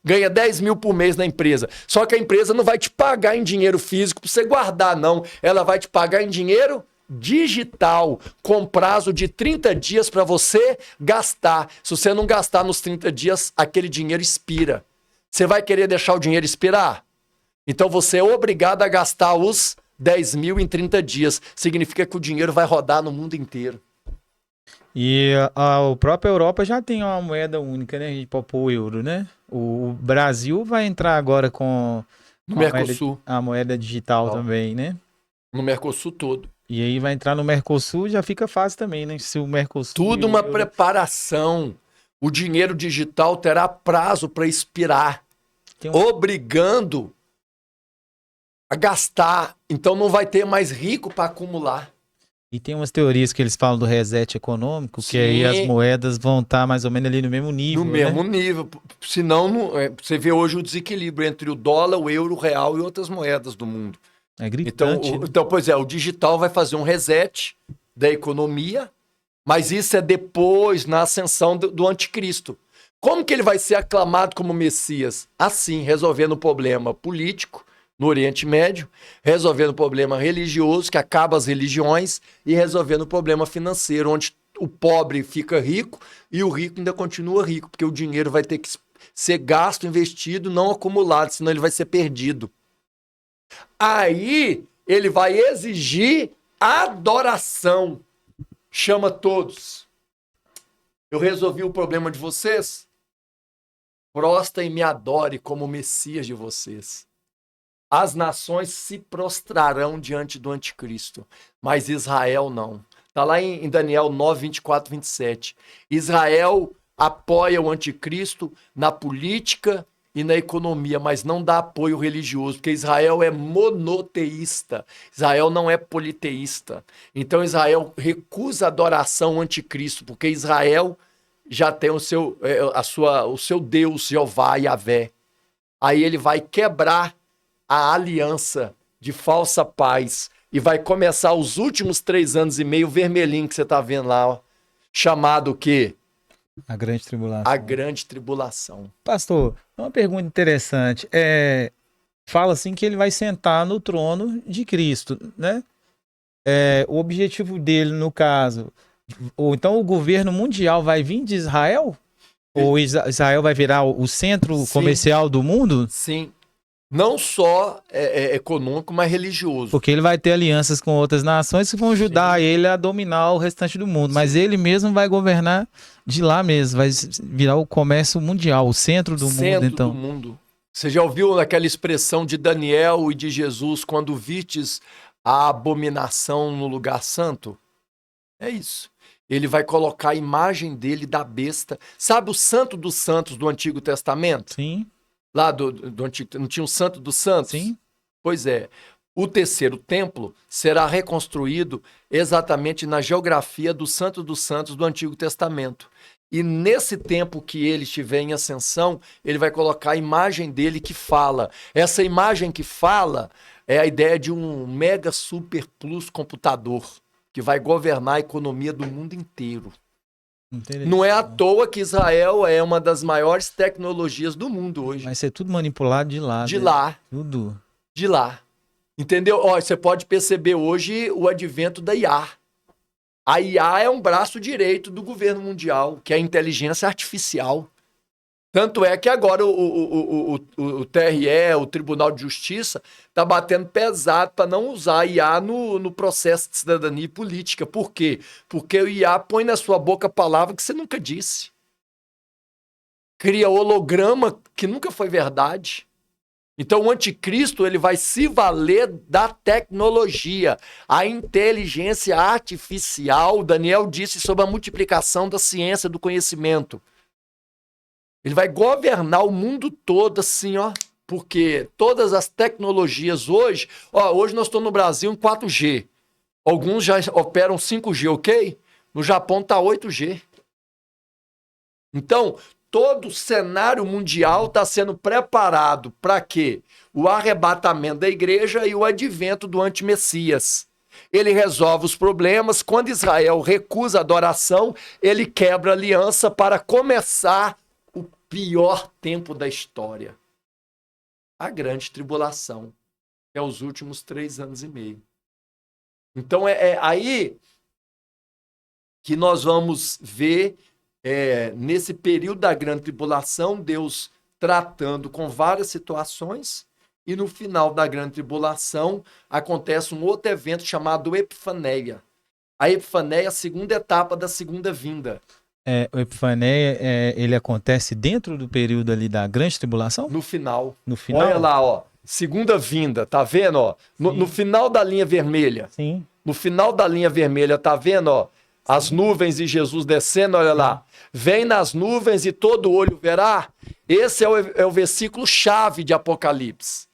Ganha 10 mil por mês na empresa. Só que a empresa não vai te pagar em dinheiro físico para você guardar, não. Ela vai te pagar em dinheiro digital, com prazo de 30 dias para você gastar. Se você não gastar nos 30 dias, aquele dinheiro expira. Você vai querer deixar o dinheiro expirar? Então você é obrigado a gastar os 10 mil em 30 dias. Significa que o dinheiro vai rodar no mundo inteiro. E a própria Europa já tem uma moeda única, né? A gente pode pôr o euro, né? O Brasil vai entrar agora No com Mercosul. a moeda digital Ó, também, né? no Mercosul todo. E aí vai entrar no Mercosul, já fica fácil também, né? Se o Mercosul e Tudo o uma euro... preparação. O dinheiro digital terá prazo para expirar, Tem um- obrigando a gastar. Então não vai ter mais rico para acumular. E tem umas teorias que eles falam do reset econômico, que aí as Sim, moedas vão estar mais ou menos ali no mesmo no nível, né? mesmo nível. Senão, você vê hoje o desequilíbrio entre o dólar, o euro, o real e outras moedas do mundo. É Então, gritante, né? pois é, o digital vai fazer um reset da economia, mas isso é depois, na ascensão do anticristo. Como que ele vai ser aclamado como Messias? Assim, resolvendo o problema político no Oriente Médio, resolvendo o problema religioso, que acaba as religiões, e resolvendo o problema financeiro, onde o pobre fica rico e o rico ainda continua rico, porque o dinheiro vai ter que ser gasto, investido, não acumulado, senão ele vai ser perdido. Aí ele vai exigir adoração. Chama todos. Eu resolvi o problema de vocês? Prostra e me adore como Messias de vocês. As nações se prostrarão diante do anticristo, mas Israel não. Está lá em Daniel 9, 24, 27. Israel apoia o anticristo na política e na economia, mas não dá apoio religioso, porque Israel é monoteísta. Israel não é politeísta. Então Israel recusa a adoração ao anticristo, porque Israel já tem o seu Deus, Jeová, Yahvé. Aí ele vai quebrar a aliança de falsa paz e vai começar os últimos 3 anos e meio, vermelhinho que você tá vendo lá, ó, chamado o quê? A grande A tribulação. grande tribulação. Pastor, uma pergunta interessante. Fala assim que ele vai sentar no trono de Cristo, né? O objetivo dele, no caso, ou então o governo mundial vai vir de Israel? Ou Israel vai virar o centro Sim, comercial do mundo? sim. Não só econômico, mas religioso. Porque ele vai ter alianças com outras nações que vão ajudar Sim, ele a dominar o restante do mundo. Mas sim. ele mesmo vai governar de lá mesmo, vai virar o comércio mundial, o centro do mundo, Centro do então. mundo. Você já ouviu aquela expressão de Daniel e de Jesus quando vistes a abominação no lugar santo? É isso. Ele vai colocar a imagem dele da besta. Sabe o santo dos santos do Antigo Testamento? Sim, Lá do Antigo, não tinha um santo dos santos? sim. Pois é. O terceiro templo será reconstruído exatamente na geografia do santo dos santos do Antigo Testamento. E nesse tempo que ele estiver em ascensão, ele vai colocar a imagem dele que fala. Essa imagem que fala é a ideia de um mega super plus computador que vai governar a economia do mundo inteiro. Não é à Interessante. toa que Israel é uma das maiores tecnologias do mundo hoje. Vai ser tudo manipulado de lá, De né? lá, Tudo. de lá. Entendeu? Ó, você pode perceber hoje o advento da IA. A IA é um braço direito do governo mundial, que é a inteligência artificial. Tanto é que agora o TRE, o Tribunal de Justiça, está batendo pesado para não usar a IA no processo de cidadania e política. Por quê? Porque o IA põe na sua boca palavra que você nunca disse. Cria holograma que nunca foi verdade. Então o anticristo ele vai se valer da tecnologia, a inteligência artificial. Daniel disse sobre a multiplicação da ciência, do conhecimento. Ele vai governar o mundo todo assim, ó, porque todas as tecnologias hoje, ó, hoje nós estamos no Brasil em 4G. Alguns já operam 5G, ok? No Japão tá 8G. Então, todo o cenário mundial está sendo preparado para quê? O arrebatamento da igreja e o advento do antimessias. Ele resolve os problemas. Quando Israel recusa a adoração, ele quebra a aliança para começar o pior tempo da história. A grande tribulação, que é os últimos 3 anos e meio. Então é aí que nós vamos ver nesse período da grande tribulação, Deus tratando com várias situações, e no final da grande tribulação acontece um outro evento chamado Epifaneia. A Epifaneia é a segunda etapa da segunda vinda. O Epifaneia, ele acontece dentro do período ali da grande tribulação? No final. No final? Olha lá, ó. Segunda vinda, tá vendo, ó? No final da linha vermelha. Sim. No final da linha vermelha, tá vendo, ó? As nuvens e Jesus descendo, olha lá. Vem nas nuvens e todo olho verá. Esse é o versículo chave de Apocalipse.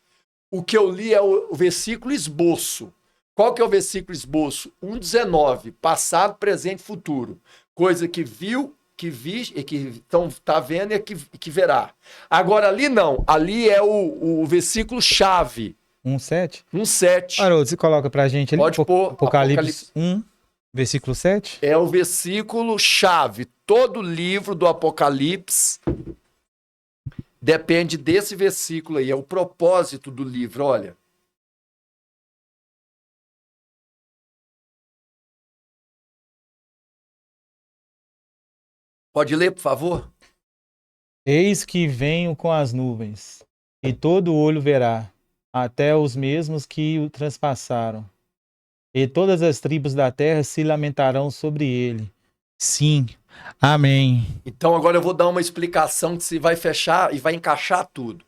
O que eu li é o versículo esboço. Qual que é o versículo esboço? 1,19. Passado, presente, futuro. Coisa que viu, que vi, e que tá vendo e que verá. Agora ali não. Ali é o versículo chave. 1,7? 1,7. Haroldo, você coloca pra gente ali. Pode pôr. Apocalipse 1, versículo 7? É o versículo chave. Todo livro do Apocalipse depende desse versículo aí. É o propósito do livro, olha. Pode ler, por favor? Eis que venho com as nuvens, e todo olho verá, até os mesmos que o transpassaram. E todas as tribos da terra se lamentarão sobre ele. Sim. Amém. Então agora eu vou dar uma explicação que se vai fechar e vai encaixar tudo.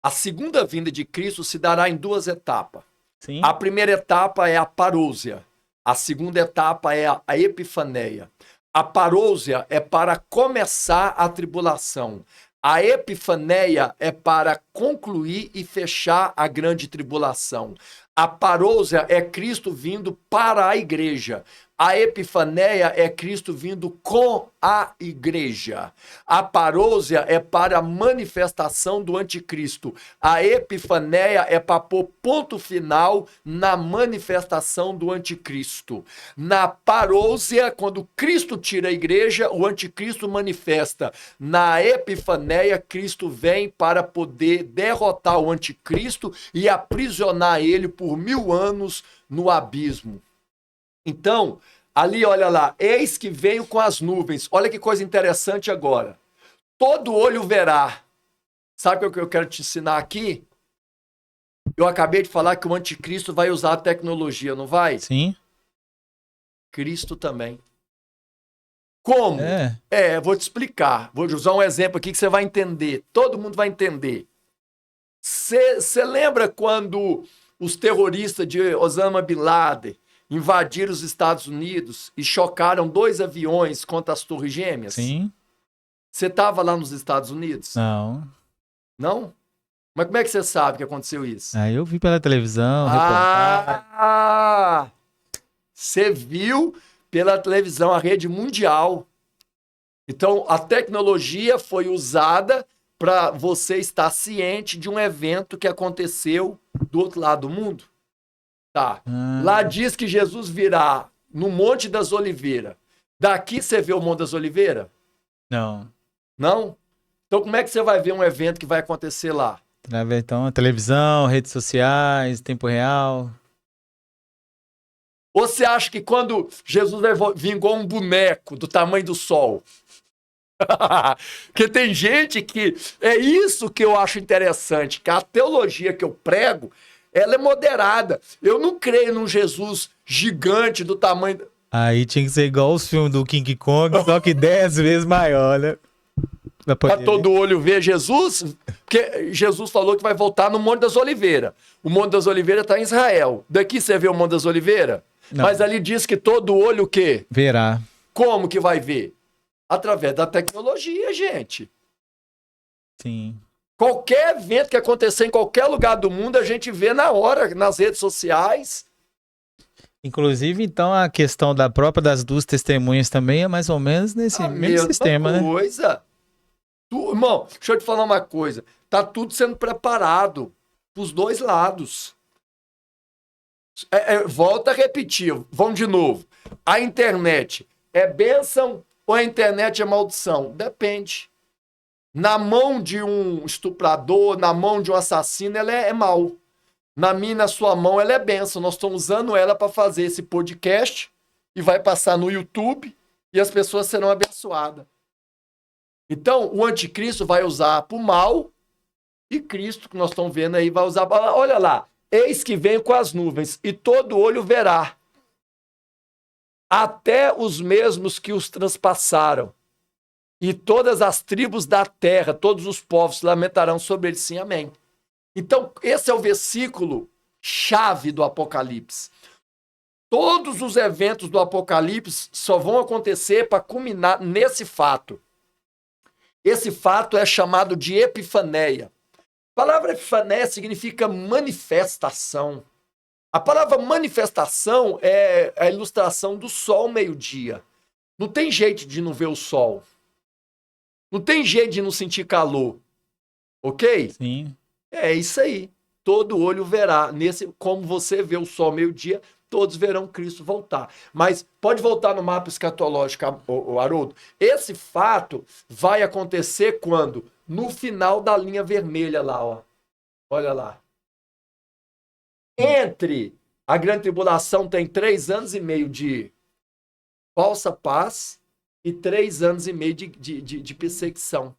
A segunda vinda de Cristo se dará em duas etapas. Sim. A primeira etapa é a parousia. A segunda etapa é a epifaneia. A parousia é para começar a tribulação. A epifaneia é para concluir e fechar a grande tribulação. A parousia é Cristo vindo para a igreja. A epifaneia é Cristo vindo com a igreja. A parousia é para a manifestação do anticristo. A epifaneia é para pôr ponto final na manifestação do anticristo. Na parousia, quando Cristo tira a igreja, o anticristo manifesta. Na epifaneia, Cristo vem para poder derrotar o anticristo e aprisionar ele por 1000 anos no abismo. Então, ali, olha lá, eis que venho com as nuvens. Olha que coisa interessante agora. Todo olho verá. Sabe o que eu quero te ensinar aqui? Eu acabei de falar que o anticristo vai usar a tecnologia, não vai? Sim. Cristo também. Como? Vou te explicar. Vou usar um exemplo aqui que você vai entender. Todo mundo vai entender. Você lembra quando os terroristas de Osama Bin Laden invadiram os Estados Unidos e chocaram 2 aviões contra as Torres Gêmeas? Sim. Você estava lá nos Estados Unidos? Não. Não? Mas como é que você sabe que aconteceu isso? Eu vi pela televisão, você viu pela televisão, a rede mundial. Então, a tecnologia foi usada para você estar ciente de um evento que aconteceu do outro lado do mundo. Tá. Lá diz que Jesus virá no Monte das Oliveiras. Daqui você vê o Monte das Oliveiras? Não. Não? Então como é que você vai ver um evento que vai acontecer lá? Então, televisão, redes sociais, tempo real. Ou você acha que quando Jesus vai vir igual um boneco do tamanho do sol? Porque tem gente que... É isso que eu acho interessante, que a teologia que eu prego, ela é moderada. Eu não creio num Jesus gigante do tamanho... Aí tinha que ser igual os filmes do King Kong, só que 10 vezes maior, né? Para todo olho ver Jesus, porque Jesus falou que vai voltar no Monte das Oliveiras. O Monte das Oliveiras está em Israel. Daqui você vê o Monte das Oliveiras? Não. Mas ali diz que todo olho o quê? Verá. Como que vai ver? Através da tecnologia, gente. Sim. Qualquer evento que acontecer em qualquer lugar do mundo, a gente vê na hora, nas redes sociais. Inclusive, então, a questão da própria das 2 testemunhas também é mais ou menos nesse mesmo sistema, coisa. Né? Irmão, deixa eu te falar uma coisa. Tá tudo sendo preparado pros 2 lados. Volta a repetir, vamos de novo. A internet é bênção ou a internet é maldição? Depende. Na mão de um estuprador, na mão de um assassino, ela é mal. Na minha e na sua mão, ela é bênção. Nós estamos usando ela para fazer esse podcast e vai passar no YouTube e as pessoas serão abençoadas. Então, o anticristo vai usar para o mal e Cristo, que nós estamos vendo aí, vai usar... Olha lá, eis que venho com as nuvens e todo olho verá. até os mesmos que os transpassaram. E todas as tribos da terra, todos os povos lamentarão sobre ele, sim, amém. Então, esse é o versículo chave do Apocalipse. Todos os eventos do Apocalipse só vão acontecer para culminar nesse fato. Esse fato é chamado de epifaneia. A palavra epifaneia significa manifestação. A palavra manifestação é a ilustração do sol meio-dia. Não tem jeito de não ver o sol. Não tem jeito de não sentir calor. Ok? Sim. É isso aí. Todo olho verá. Como você vê o sol meio-dia, todos verão Cristo voltar. Mas pode voltar no mapa escatológico, o Haroldo. Esse fato vai acontecer quando? No final da linha vermelha lá, ó. Olha lá. Entre a grande tribulação tem 3 anos e meio de falsa paz e 3 anos e meio de perseguição.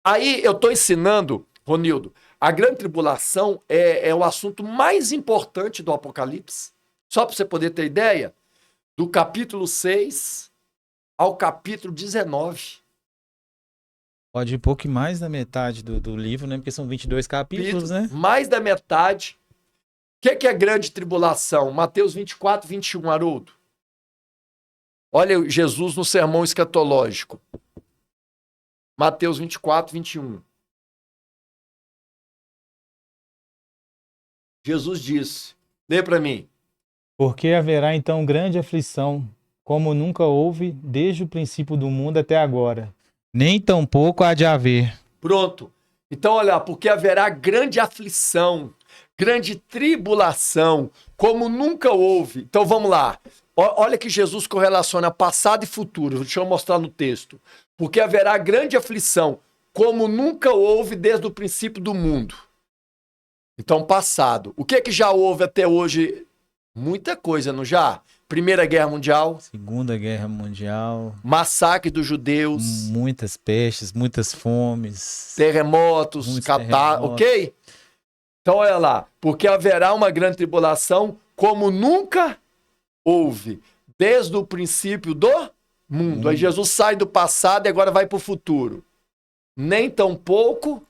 Aí eu estou ensinando, Ronildo, a grande tribulação é o assunto mais importante do Apocalipse. Só para você poder ter ideia, do capítulo 6 ao capítulo 19. Pode ir pouco mais da metade do livro, né? Porque são 22 capítulos, né? Mais da metade. O que é grande tribulação? Mateus 24, 21, Haroldo. Olha Jesus no sermão escatológico. Mateus 24, 21. Jesus disse, lê para mim. Porque haverá então grande aflição, como nunca houve desde o princípio do mundo até agora. Nem tampouco há de haver. Pronto. Então, olha, porque haverá grande aflição, grande tribulação, como nunca houve. Então, vamos lá. Olha que Jesus correlaciona passado e futuro. Deixa eu mostrar no texto. Porque haverá grande aflição, como nunca houve desde o princípio do mundo. Então, passado. O que já houve até hoje? Muita coisa, não já? Primeira Guerra Mundial. Segunda Guerra Mundial. Massacre dos judeus. Muitas pestes, muitas fomes. Terremotos, catástrofes, ok? Então, olha lá. Porque haverá uma grande tribulação como nunca houve, desde o princípio do mundo. Aí Jesus sai do passado e agora vai para o futuro. Nem tampouco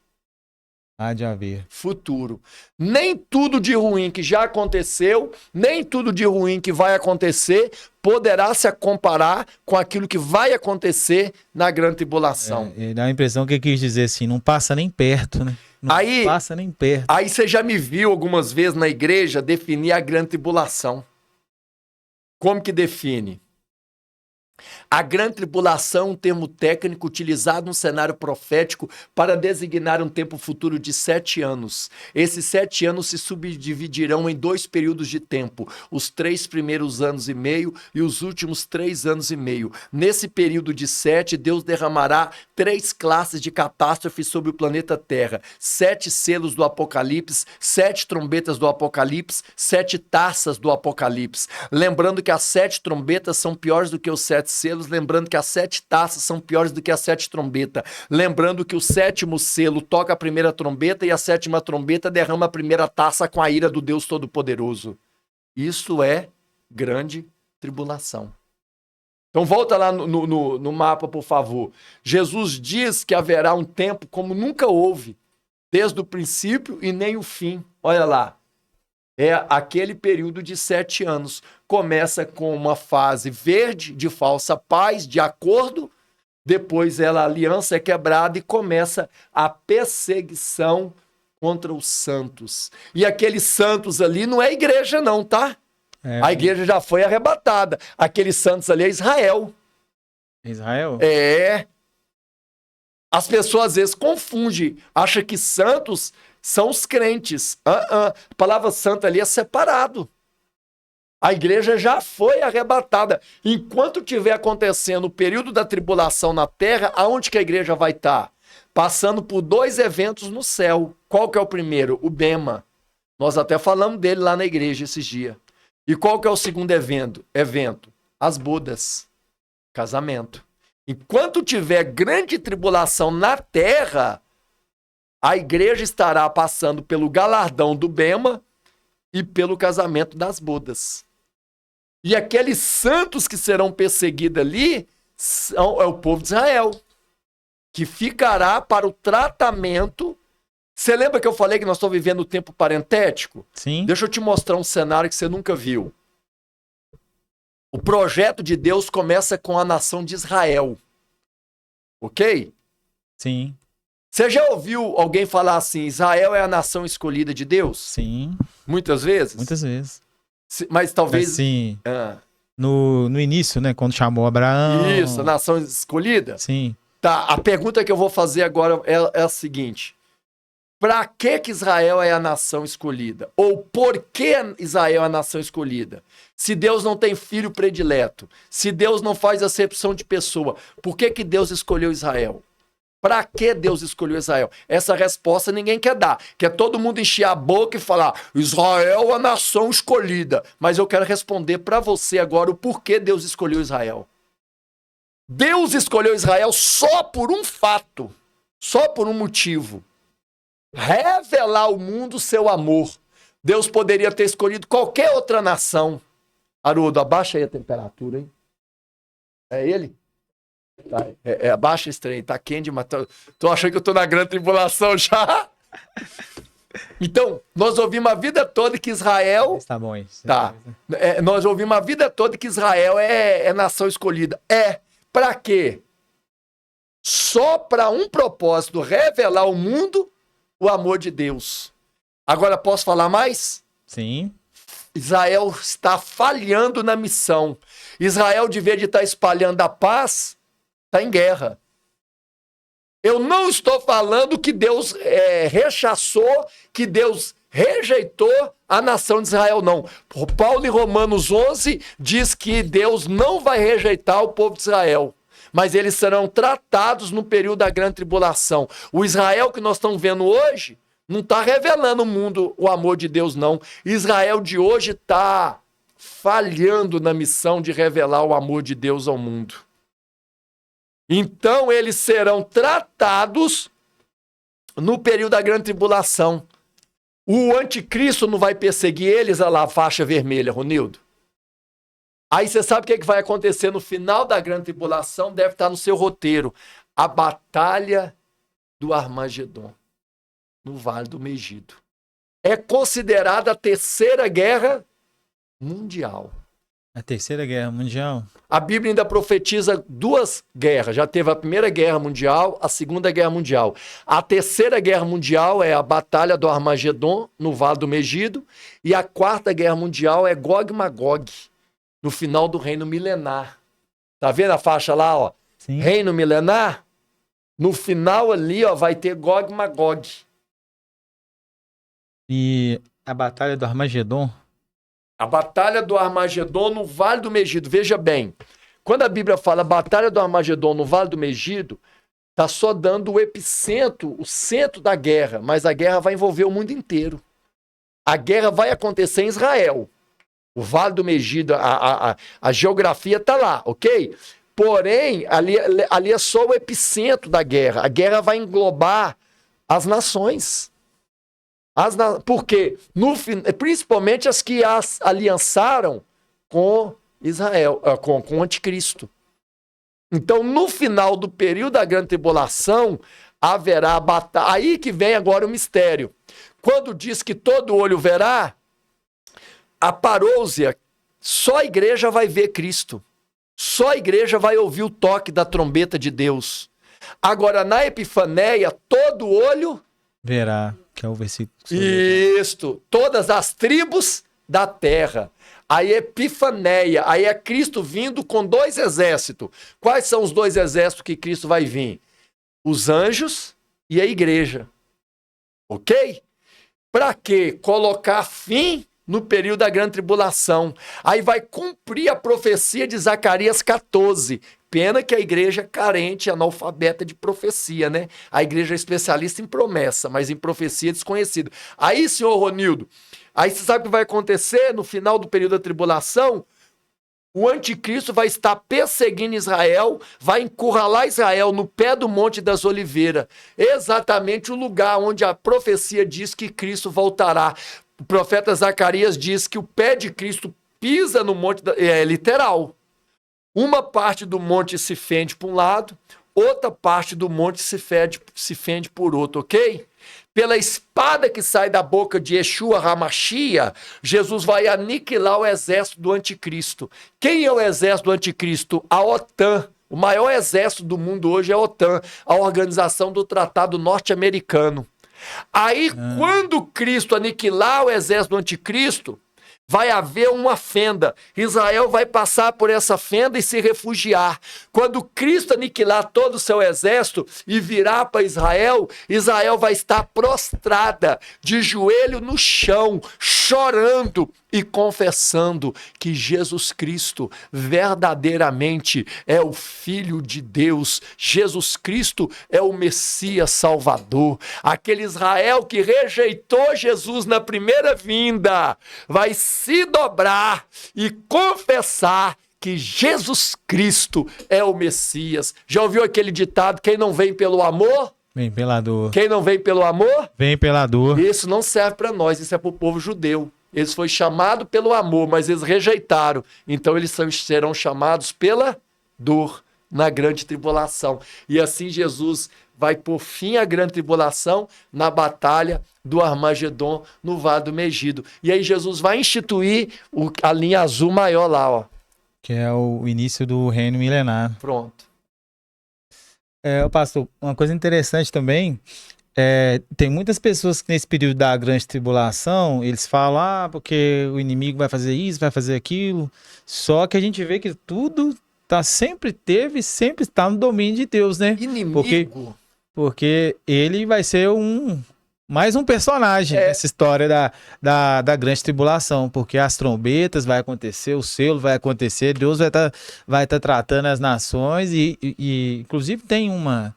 há de haver futuro. Nem tudo de ruim que já aconteceu, nem tudo de ruim que vai acontecer poderá se comparar com aquilo que vai acontecer na grande tribulação. Dá a impressão que ele quis dizer assim, não passa nem perto, né? Não passa nem perto. Aí você já me viu algumas vezes na igreja definir a grande tribulação. Como que define? A grande tribulação é um termo técnico utilizado no cenário profético para designar um tempo futuro de 7 anos. Esses 7 anos se subdividirão em 2 períodos de tempo, os 3 primeiros anos e meio e os últimos 3 anos e meio. Nesse período de 7, Deus derramará 3 classes de catástrofes sobre o planeta Terra, 7 selos do Apocalipse, 7 trombetas do Apocalipse, 7 taças do Apocalipse. Lembrando que as 7 trombetas são piores do que os 7 selos, lembrando que as 7 taças são piores do que as 7 trombetas, lembrando que o 7º selo toca a primeira trombeta e a 7ª trombeta derrama a primeira taça com a ira do Deus Todo-Poderoso. Isso é grande tribulação. Então volta lá no mapa, por favor. Jesus diz que haverá um tempo como nunca houve, desde o princípio e nem o fim. Olha lá. É aquele período de 7 anos. Começa com uma fase verde, de falsa paz, de acordo. Depois a aliança é quebrada e começa a perseguição contra os santos. E aqueles santos ali não é igreja não, tá? A igreja já foi arrebatada. Aqueles santos ali é Israel. Israel? É. As pessoas às vezes confundem. Acham que santos são os crentes. A palavra santo ali é separado. A igreja já foi arrebatada. Enquanto estiver acontecendo o período da tribulação na terra, aonde que a igreja vai estar? Passando por 2 eventos no céu. Qual que é o primeiro? O Bema. Nós até falamos dele lá na igreja esses dias. E qual que é o segundo evento? As bodas. Casamento. Enquanto tiver grande tribulação na terra, a igreja estará passando pelo galardão do Bema e pelo casamento das bodas. E aqueles santos que serão perseguidos ali é o povo de Israel, que ficará para o tratamento. Você lembra que eu falei que nós estamos vivendo o tempo parentético? Sim. Deixa eu te mostrar um cenário que você nunca viu. O projeto de Deus começa com a nação de Israel. Ok? Sim. Você já ouviu alguém falar assim, Israel é a nação escolhida de Deus? Sim. Muitas vezes? Muitas vezes. Mas talvez... Assim, no início, né? Quando chamou Abraão. Isso, a nação escolhida? Sim. Tá, a pergunta que eu vou fazer agora é a seguinte. Para que Israel é a nação escolhida? Ou por que Israel é a nação escolhida? Se Deus não tem filho predileto, se Deus não faz acepção de pessoa, por que Deus escolheu Israel? Para que Deus escolheu Israel? Essa resposta ninguém quer dar. Quer todo mundo encher a boca e falar, Israel é a nação escolhida. Mas eu quero responder para você agora o porquê Deus escolheu Israel. Deus escolheu Israel só por um fato, só por um motivo. Revelar ao mundo seu amor. Deus poderia ter escolhido qualquer outra nação. Haroldo, abaixa aí a temperatura, hein? É ele? Tá, abaixa esse trem, tá quente, mas tô achando que eu tô na grande tribulação já. Então, nós ouvimos a vida toda que Israel... Tá bom isso. Tá. Nós ouvimos a vida toda que Israel é nação escolhida. Pra quê? Só para um propósito, revelar ao mundo o amor de Deus. Agora, posso falar mais? Sim. Israel está falhando na missão. Israel, de vez de estar espalhando a paz, está em guerra. Eu não estou falando que Deus rechaçou, que Deus rejeitou a nação de Israel, não. Paulo em Romanos 11 diz que Deus não vai rejeitar o povo de Israel, mas eles serão tratados no período da grande tribulação. O Israel que nós estamos vendo hoje não está revelando ao mundo o amor de Deus, não. Israel de hoje está falhando na missão de revelar o amor de Deus ao mundo. Então eles serão tratados no período da grande tribulação. O anticristo não vai perseguir eles, olha lá, a faixa vermelha, Ronildo. Aí você sabe o que vai acontecer no final da grande tribulação? Deve estar no seu roteiro. A batalha do Armagedon, no Vale do Megido. É considerada a terceira guerra mundial. A terceira guerra mundial? A Bíblia ainda profetiza duas guerras. Já teve a primeira guerra mundial, a segunda guerra mundial. A terceira guerra mundial é a batalha do Armagedon, no Vale do Megido. E a quarta guerra mundial é Gog e Magog, no final do reino milenar. Tá vendo a faixa lá, ó? Sim. Reino milenar. No final ali, ó, vai ter Gog e Magog. E a batalha do Armagedon? A batalha do Armagedon no Vale do Megido. Veja bem, quando a Bíblia fala batalha do Armagedon no Vale do Megido, está só dando o epicentro, o centro da guerra, mas a guerra vai envolver o mundo inteiro. A guerra vai acontecer em Israel. O Vale do Megido, a geografia está lá, ok? Porém, ali é só o epicentro da guerra. A guerra vai englobar as nações. Porque, principalmente as que as aliançaram com Israel, com o anticristo. Então, no final do período da grande tribulação, haverá batalha. Aí que vem agora o mistério. Quando diz que todo olho verá, a parousia, só a igreja vai ver Cristo. Só a igreja vai ouvir o toque da trombeta de Deus. Agora, na Epifaneia, todo olho verá, que é o versículo. Isto, todas as tribos da terra. Aí é Epifaneia, aí é Cristo vindo com dois exércitos. Quais são os dois exércitos que Cristo vai vir? Os anjos e a igreja. Ok? Para quê? Colocar fim no período da grande tribulação. Aí vai cumprir a profecia de Zacarias 14. Pena que a igreja é carente, analfabeta de profecia, né? A igreja é especialista em promessa, mas em profecia é desconhecida. Aí, senhor Ronildo, aí você sabe o que vai acontecer no final do período da tribulação? O anticristo vai estar perseguindo Israel, vai encurralar Israel no pé do Monte das Oliveiras. Exatamente o lugar onde a profecia diz que Cristo voltará. O profeta Zacarias diz que o pé de Cristo pisa no monte, é literal. Uma parte do monte se fende para um lado, outra parte do monte se fende por outro, ok? Pela espada que sai da boca de Yeshua HaMashiach, Jesus vai aniquilar o exército do anticristo. Quem é o exército do anticristo? A OTAN. O maior exército do mundo hoje é a OTAN, a Organização do Tratado Norte-Americano. Aí, quando Cristo aniquilar o exército do anticristo, vai haver uma fenda. Israel vai passar por essa fenda e se refugiar. Quando Cristo aniquilar todo o seu exército e virar para Israel, Israel vai estar prostrada, de joelho no chão, chorando e confessando que Jesus Cristo verdadeiramente é o Filho de Deus. Jesus Cristo é o Messias Salvador. Aquele Israel que rejeitou Jesus na primeira vinda vai se dobrar e confessar que Jesus Cristo é o Messias. Já ouviu aquele ditado, quem não vem pelo amor? Vem pela dor. Quem não vem pelo amor? Vem pela dor. Isso não serve para nós, isso é para o povo judeu. Eles foram chamados pelo amor, mas eles rejeitaram. Então eles serão chamados pela dor na grande tribulação. E assim Jesus vai pôr fim à grande tribulação na batalha do Armagedon, no Vale do Megido. E aí Jesus vai instituir a linha azul maior lá, ó. Que é o início do reino milenar. Pronto. Pastor, uma coisa interessante também, tem muitas pessoas que nesse período da grande tribulação, eles falam, porque o inimigo vai fazer isso, vai fazer aquilo, só que a gente vê que tudo sempre está no domínio de Deus, né? Inimigo? Porque ele vai ser mais um personagem nessa história da grande tribulação, porque as trombetas vai acontecer, o selo vai acontecer, Deus vai tá tratando as nações e inclusive tem uma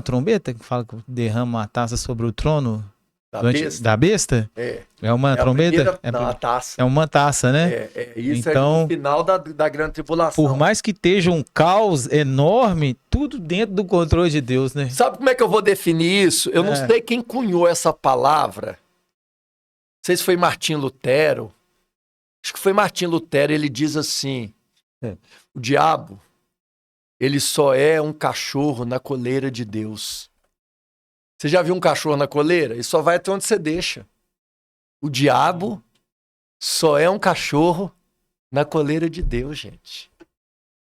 trombeta que fala que derrama a taça sobre o trono da besta? É uma trombeta? A taça. É uma taça, né? Isso então, é o final da grande tribulação. Por mais que esteja um caos enorme, tudo dentro do controle de Deus, né? Sabe como é que eu vou definir isso? Eu não sei quem cunhou essa palavra. Não sei se foi Martim Lutero. Acho que foi Martim Lutero. Ele diz assim, o diabo, ele só é um cachorro na coleira de Deus. Você já viu um cachorro na coleira? Ele só vai até onde você deixa. O diabo só é um cachorro na coleira de Deus, gente.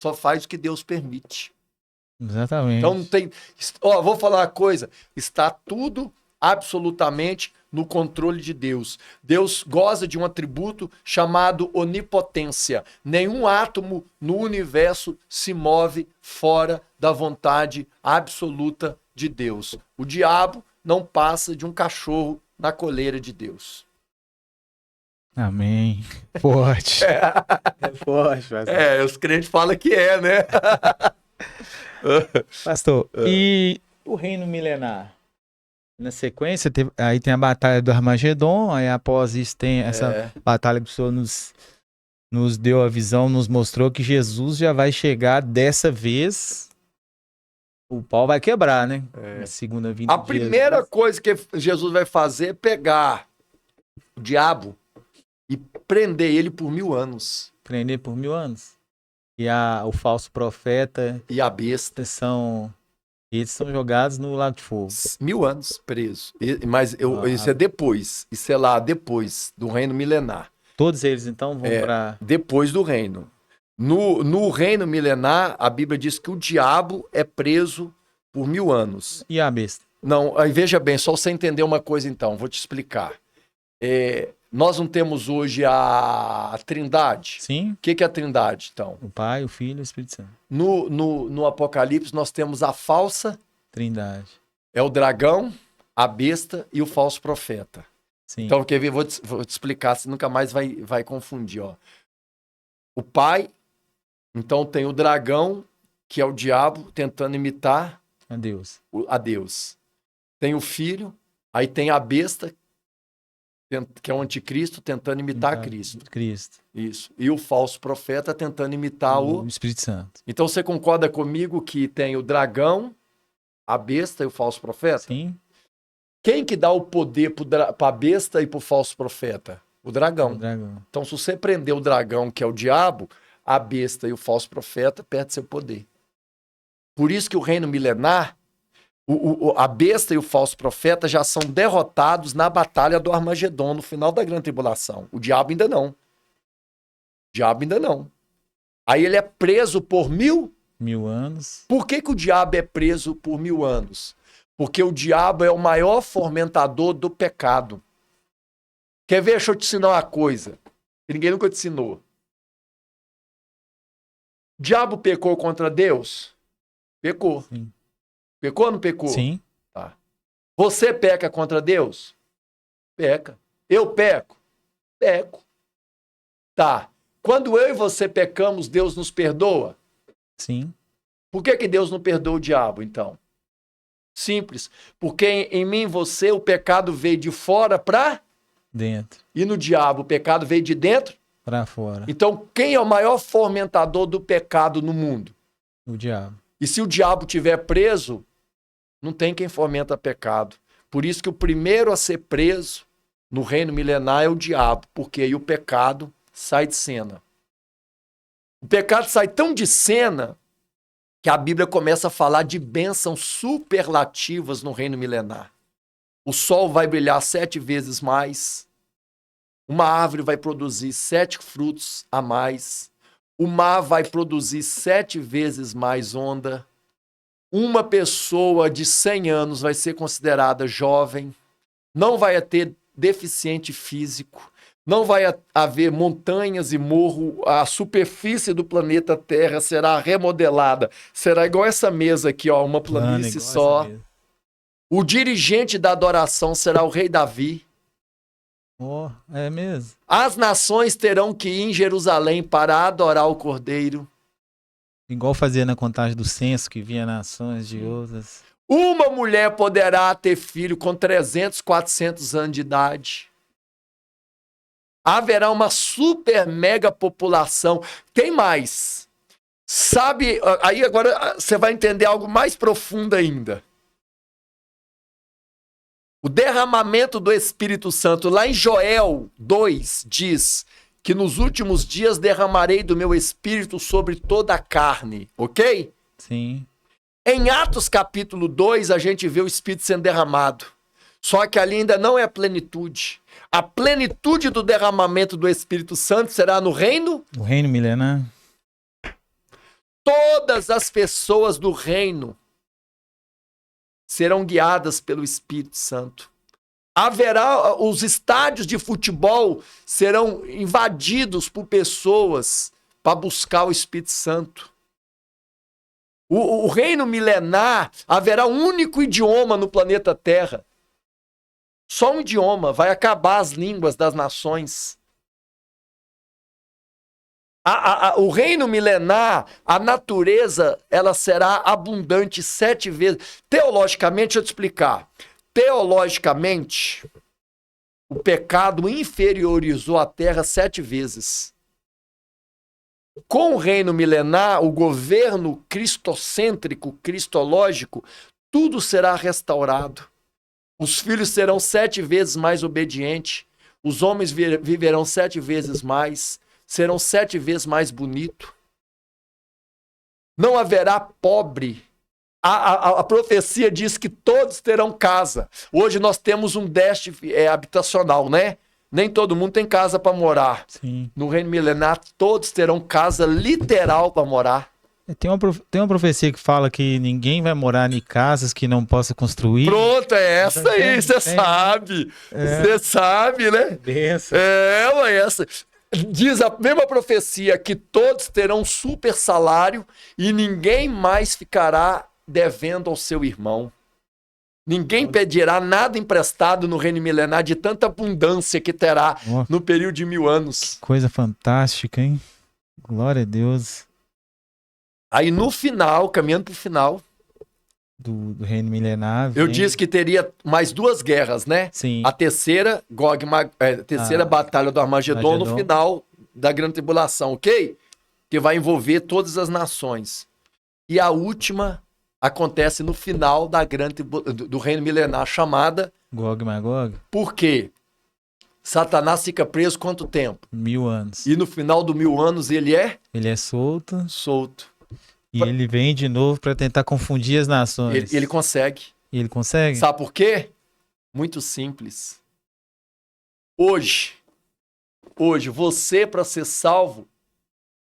Só faz o que Deus permite. Exatamente. Então não tem... vou falar uma coisa. Está tudo absolutamente no controle de Deus. Deus goza de um atributo chamado onipotência. Nenhum átomo no universo se move fora da vontade absoluta de Deus. O diabo não passa de um cachorro na coleira de Deus. Amém. Forte. Forte, pastor. Os crentes falam que né? Pastor, e o reino milenar? Na sequência, aí tem a batalha do Armagedon, aí após isso tem essa batalha que o Senhor nos deu a visão, nos mostrou que Jesus já vai chegar dessa vez... O pau vai quebrar, né? Na segunda vinda. A primeira coisa que Jesus vai fazer é pegar o diabo e prender ele por 1000 anos. Prender por 1000 anos. E o falso profeta e a besta eles são jogados no lago de fogo. 1000 anos preso. Mas isso é depois. Isso é lá depois do reino milenar. Todos eles então vão para... Depois do reino. No reino milenar, a Bíblia diz que o diabo é preso por 1000 anos. E a besta? Não, aí veja bem, só você entender uma coisa então, vou te explicar. Nós não temos hoje a Trindade? Sim. O que é a Trindade, então? O Pai, o Filho e o Espírito Santo. No Apocalipse, nós temos a falsa Trindade. É o dragão, a besta e o falso profeta. Sim. Então, quer ver? Vou te explicar, você nunca mais vai confundir. Ó. O Pai... Então tem o dragão, que é o diabo, tentando imitar a Deus. Tem o filho, aí tem a besta, que é o anticristo, tentando imitar Cristo. Isso. E o falso profeta tentando imitar o Espírito Santo. Então você concorda comigo que tem o dragão, a besta e o falso profeta? Sim. Quem que dá o poder para a besta e para o falso profeta? O dragão. O dragão. Então, se você prender o dragão, que é o diabo, a besta e o falso profeta, perde seu poder. Por isso que o reino milenar, a besta e o falso profeta já são derrotados na batalha do Armagedon, no final da grande tribulação. O diabo ainda não. O diabo ainda não. Aí ele é preso por 1000 anos. Por que o diabo é preso por 1000 anos? Porque o diabo é o maior fomentador do pecado. Quer ver? Deixa eu te ensinar uma coisa que ninguém nunca te ensinou. O diabo pecou contra Deus? Pecou. Sim. Pecou ou não pecou? Sim. Tá. Você peca contra Deus? Peca. Eu peco? Peco. Tá. Quando eu e você pecamos, Deus nos perdoa? Sim. Por que Deus não perdoa o diabo, então? Simples. Porque em mim e você o pecado veio de fora para Dentro. e no diabo o pecado veio de dentro. Para fora. Então, quem é o maior fomentador do pecado no mundo? O diabo. E se o diabo estiver preso, não tem quem fomenta pecado. Por isso que o primeiro a ser preso no reino milenar é o diabo, porque aí o pecado sai de cena. O pecado sai tão de cena que a Bíblia começa a falar de bênçãos superlativas no reino milenar. O sol vai brilhar 7 vezes mais. Uma árvore vai produzir 7 frutos a mais. O mar vai produzir 7 vezes mais onda. Uma pessoa de 100 anos vai ser considerada jovem. Não vai ter deficiente físico. Não vai haver montanhas e morro. A superfície do planeta Terra será remodelada. Será igual essa mesa aqui, ó, uma planície só. O dirigente da adoração será o rei Davi. Oh, é mesmo? As nações terão que ir em Jerusalém para adorar o Cordeiro. Igual fazia na contagem do censo, que vinha nações de outras. Uma mulher poderá ter filho com 300, 400 anos de idade. Haverá uma super mega população. Tem mais. Sabe, aí agora você vai entender algo mais profundo ainda. O derramamento do Espírito Santo, lá em Joel 2, diz que nos últimos dias derramarei do meu Espírito sobre toda a carne, ok? Sim. Em Atos capítulo 2, a gente vê o Espírito sendo derramado. Só que ali ainda não é a plenitude. A plenitude do derramamento do Espírito Santo será no reino? O reino milenar. Todas as pessoas do reino serão guiadas pelo Espírito Santo. Haverá, os estádios de futebol serão invadidos por pessoas para buscar o Espírito Santo. O reino milenar, haverá um único idioma no planeta Terra. Só um idioma, vai acabar as línguas das nações. O reino milenar, a natureza, ela será abundante 7 vezes. Teologicamente, deixa eu te explicar. Teologicamente, o pecado inferiorizou a terra 7 vezes. Com o reino milenar, o governo cristocêntrico, cristológico, tudo será restaurado. Os filhos serão 7 vezes mais obedientes. Os homens viverão 7 vezes mais. Serão 7 vezes mais bonito. Não haverá pobre. A profecia diz que todos terão casa. Hoje nós temos um déficit habitacional, né? Nem todo mundo tem casa para morar. Sim. No reino milenar, todos terão casa literal para morar. Tem uma profecia que fala que ninguém vai morar em casas que não possa construir. Pronto, é essa aí, você sabe. Você sabe, né? Benção. Ué, essa. Diz a mesma profecia que todos terão super salário e ninguém mais ficará devendo ao seu irmão. Ninguém pedirá nada emprestado no reino milenar de tanta abundância que terá no período de 1000 anos. Coisa fantástica, hein? Glória a Deus. Aí no final, caminhando para o final, do reino milenar. Eu disse que teria mais 2 guerras, né? Sim. A terceira, terceira batalha do Armagedon no final da grande tribulação, ok? Que vai envolver todas as nações. E a última acontece no final da do reino milenar, chamada Gog e Magog. Por quê? Satanás fica preso quanto tempo? 1000 anos. E no final do 1000 anos ele é Ele é solto solto. e ele vem de novo para tentar confundir as nações. Ele consegue. E ele consegue? Sabe por quê? Muito simples. Hoje, você, para ser salvo,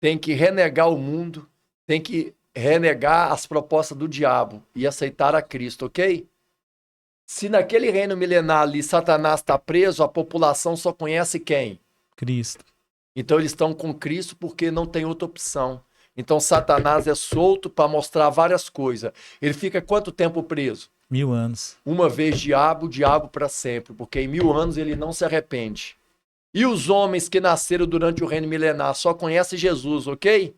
tem que renegar o mundo, tem que renegar as propostas do diabo e aceitar a Cristo, ok? Se naquele reino milenar ali Satanás está preso, a população só conhece quem? Cristo. Então eles estão com Cristo porque não tem outra opção. Então Satanás é solto para mostrar várias coisas. Ele fica quanto tempo preso? 1000 anos. Uma vez diabo, diabo para sempre, porque em 1000 anos ele não se arrepende. E os homens que nasceram durante o reino milenar só conhecem Jesus, ok?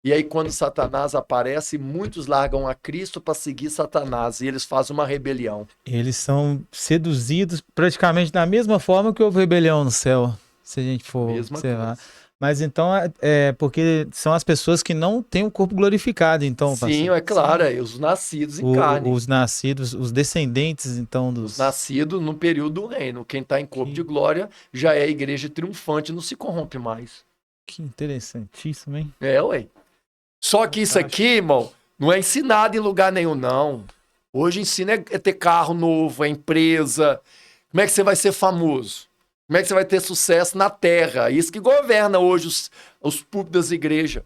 E aí quando Satanás aparece, muitos largam a Cristo para seguir Satanás e eles fazem uma rebelião. Eles são seduzidos praticamente da mesma forma que houve rebelião no céu, se a gente for Mesma observar. coisa. Mas então é porque são as pessoas que não têm o corpo glorificado, então. Sim, é claro, é os nascidos em carne. Os nascidos, os descendentes, então, dos. Os nascidos no período do reino. Quem está em corpo de glória já é a igreja triunfante, não se corrompe mais. Que interessantíssimo, hein? É, ué. Só que isso aqui, irmão, não é ensinado em lugar nenhum, não. Hoje ensina é ter carro novo, é empresa. Como é que você vai ser famoso? Como é que você vai ter sucesso na terra? Isso que governa hoje os púlpitos das igrejas.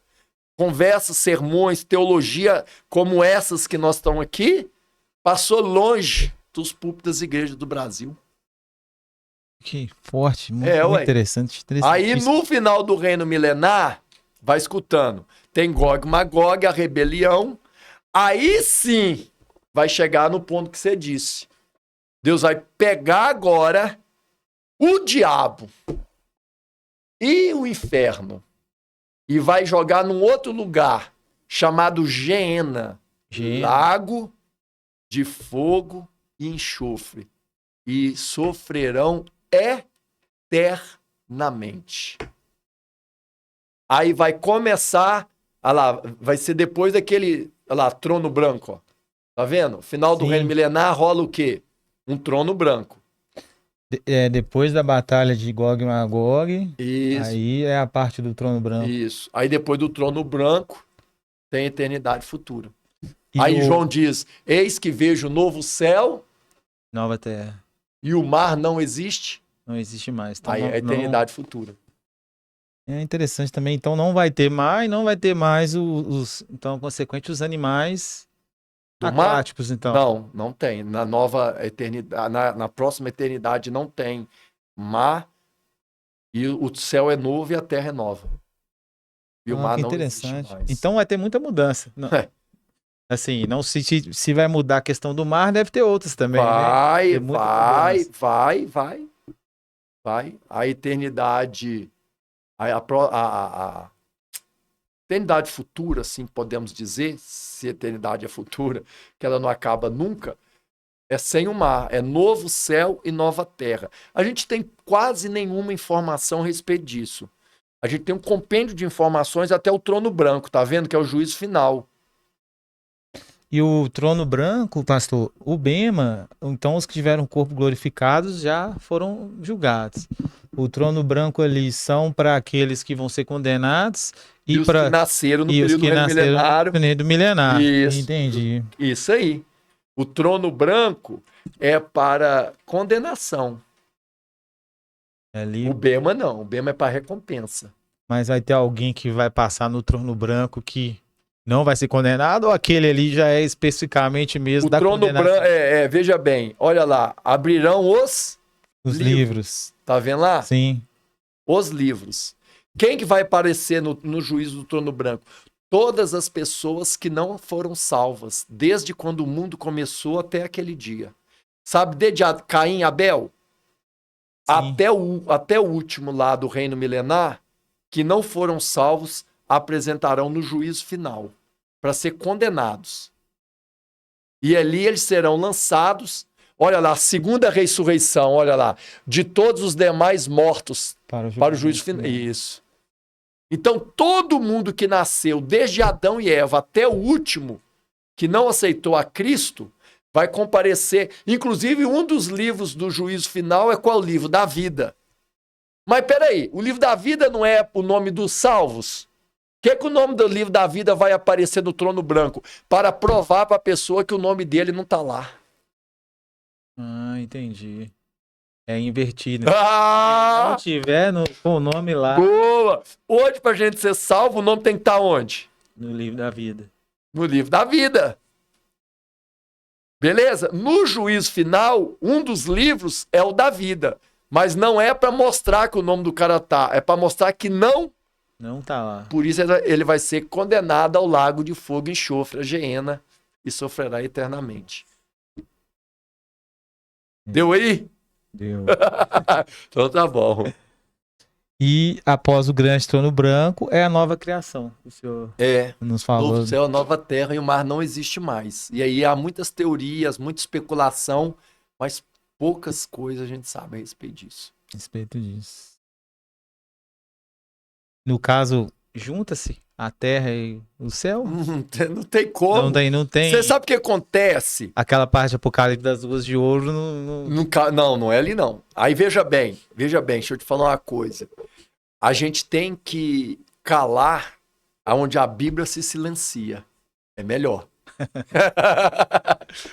Conversas, sermões, teologia como essas que nós estamos aqui, passou longe dos púlpitos das igrejas do Brasil. Que forte, muito interessante. Aí no final do reino milenar, vai escutando, tem Gog e Magog, a rebelião. Aí sim vai chegar no ponto que você disse. Deus vai pegar agora o diabo e o inferno e vai jogar num outro lugar chamado Geena, lago de fogo e enxofre, e sofrerão eternamente. Aí vai começar, olha lá, vai ser depois daquele, olha lá, trono branco, ó. Tá vendo? Final do reino milenar rola o quê? Um trono branco. Depois da batalha de Gog e Magog, isso. Aí é a parte do trono branco. Isso. Aí depois do trono branco, tem eternidade futura. Aí João diz, eis que vejo novo céu, nova terra. E o mar não existe. Não existe mais. Então aí é a eternidade futura. É interessante também. Então não vai ter mais os então, consequente, os animais aquáticos, então. Não tem. Na nova eternidade, na próxima eternidade não tem mar, e o céu é novo e a terra é nova. E o mar não existe mais. Então vai ter muita mudança. Não. Assim, não se vai mudar a questão do mar, deve ter outras também. Vai. A eternidade, a eternidade futura, assim podemos dizer, se a eternidade é futura, que ela não acaba nunca, é sem o mar, é novo céu e nova terra. A gente tem quase nenhuma informação a respeito disso. A gente tem um compêndio de informações até o trono branco, tá vendo? Que é o juízo final. E o trono branco, pastor, o Bema, então os que tiveram corpo glorificados já foram julgados. O trono branco ali são para aqueles que vão ser condenados e os que nasceram no período milenário. Isso. Entendi. Isso aí. O trono branco é para condenação. Ali... O Bema não. O Bema é para recompensa. Mas vai ter alguém que vai passar no trono branco que não vai ser condenado, ou aquele ali já é especificamente mesmo da condenação? O trono branco, veja bem, olha lá, abrirão os livros. Tá vendo lá? Sim. Os livros. Quem que vai aparecer no juízo do trono branco? Todas as pessoas que não foram salvas, desde quando o mundo começou até aquele dia. Sabe, desde Caim e Abel? Até o último lá do reino milenar, que não foram salvos, apresentarão no juízo final para ser condenados. E ali eles serão lançados, olha lá, a segunda ressurreição, olha lá, de todos os demais mortos para o juízo final. Isso. Então todo mundo que nasceu, desde Adão e Eva até o último, que não aceitou a Cristo, Vai comparecer. Inclusive, um dos livros do juízo final é qual livro? Da vida. Mas peraí, o livro da vida não é o nome dos salvos? O que o nome do livro da vida vai aparecer no trono branco? Para provar para a pessoa que o nome dele não está lá. Ah, entendi. É invertido. Ah! Se não tiver com o nome lá. Boa! Hoje, para a gente ser salvo, o nome tem que estar onde? No livro da vida. No livro da vida. Beleza? No juízo final, um dos livros é o da vida. Mas não é para mostrar que o nome do cara tá. É para mostrar que não. Não tá lá. Por isso ele vai ser condenado ao lago de fogo e enxofre, a Geena, e sofrerá eternamente. Deu aí? Deu. Então tá bom. E após o grande trono branco é a nova criação. O senhor nos falou. Novo céu, nova terra e o mar não existe mais. E aí há muitas teorias, muita especulação, mas poucas coisas a gente sabe a respeito disso. A respeito disso. No caso, junta-se a terra e o céu? Não tem como. Não tem. Você sabe o que acontece? Aquela parte de Apocalipse das ruas de ouro Não é ali não. Aí veja bem, deixa eu te falar uma coisa. A gente tem que calar aonde a Bíblia se silencia. É melhor.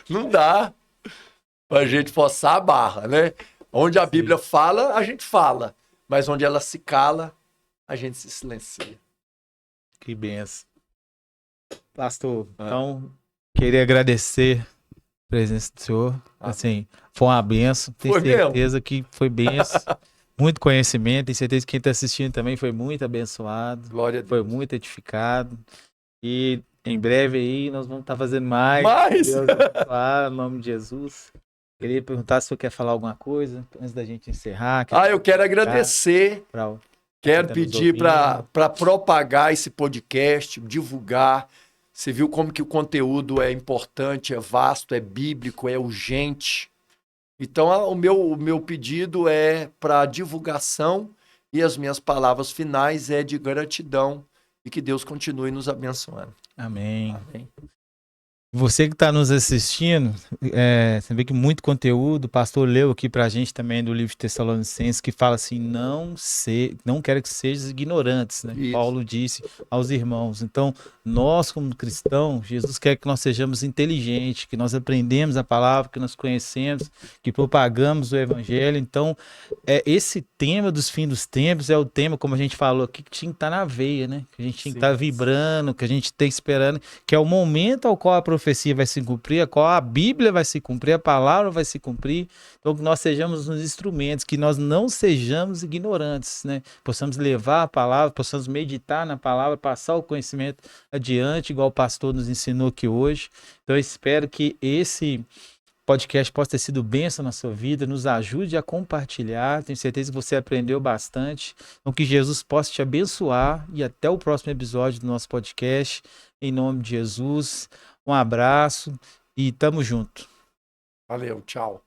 Não dá pra gente forçar a barra, né? Onde a Bíblia fala, a gente fala. Mas onde ela se cala, a gente se silencia. Que benção. Pastor, então, queria agradecer a presença do senhor. Assim, foi uma benção. Tenho certeza que foi benção. Muito conhecimento. Tenho certeza que quem está assistindo também foi muito abençoado. Glória a Deus. Foi muito edificado. E em breve aí nós vamos estar fazendo mais. Deus abençoar, em nome de Jesus. Queria perguntar se o senhor quer falar alguma coisa antes da gente encerrar. Eu quero agradecer. Quero pedir para propagar esse podcast, divulgar. Você viu como que o conteúdo é importante, é vasto, é bíblico, é urgente. Então, o meu pedido é para divulgação e as minhas palavras finais é de gratidão e que Deus continue nos abençoando. Amém. Amém. Você que está nos assistindo, você vê que muito conteúdo, o pastor leu aqui para a gente também do livro de Tessalonicenses, que fala assim, não quero que sejam ignorantes, né? Paulo disse aos irmãos. Então, nós como cristãos, Jesus quer que nós sejamos inteligentes, que nós aprendemos a palavra, que nós conhecemos, que propagamos o evangelho. Então, esse tema dos fins dos tempos é o tema, como a gente falou aqui, que tinha que estar na veia, né? Que a gente tinha que estar vibrando, que a gente tem esperando, que é o momento ao qual a profecia vai se cumprir, a qual a Bíblia vai se cumprir, a palavra vai se cumprir. Então, que nós sejamos uns instrumentos, que nós não sejamos ignorantes, né? Possamos levar a palavra, possamos meditar na palavra, passar o conhecimento adiante, igual o pastor nos ensinou aqui hoje. Então, eu espero que esse podcast possa ter sido bênção na sua vida, nos ajude a compartilhar. Tenho certeza que você aprendeu bastante. Então, que Jesus possa te abençoar e até o próximo episódio do nosso podcast. Em nome de Jesus, um abraço e tamo junto. Valeu, tchau.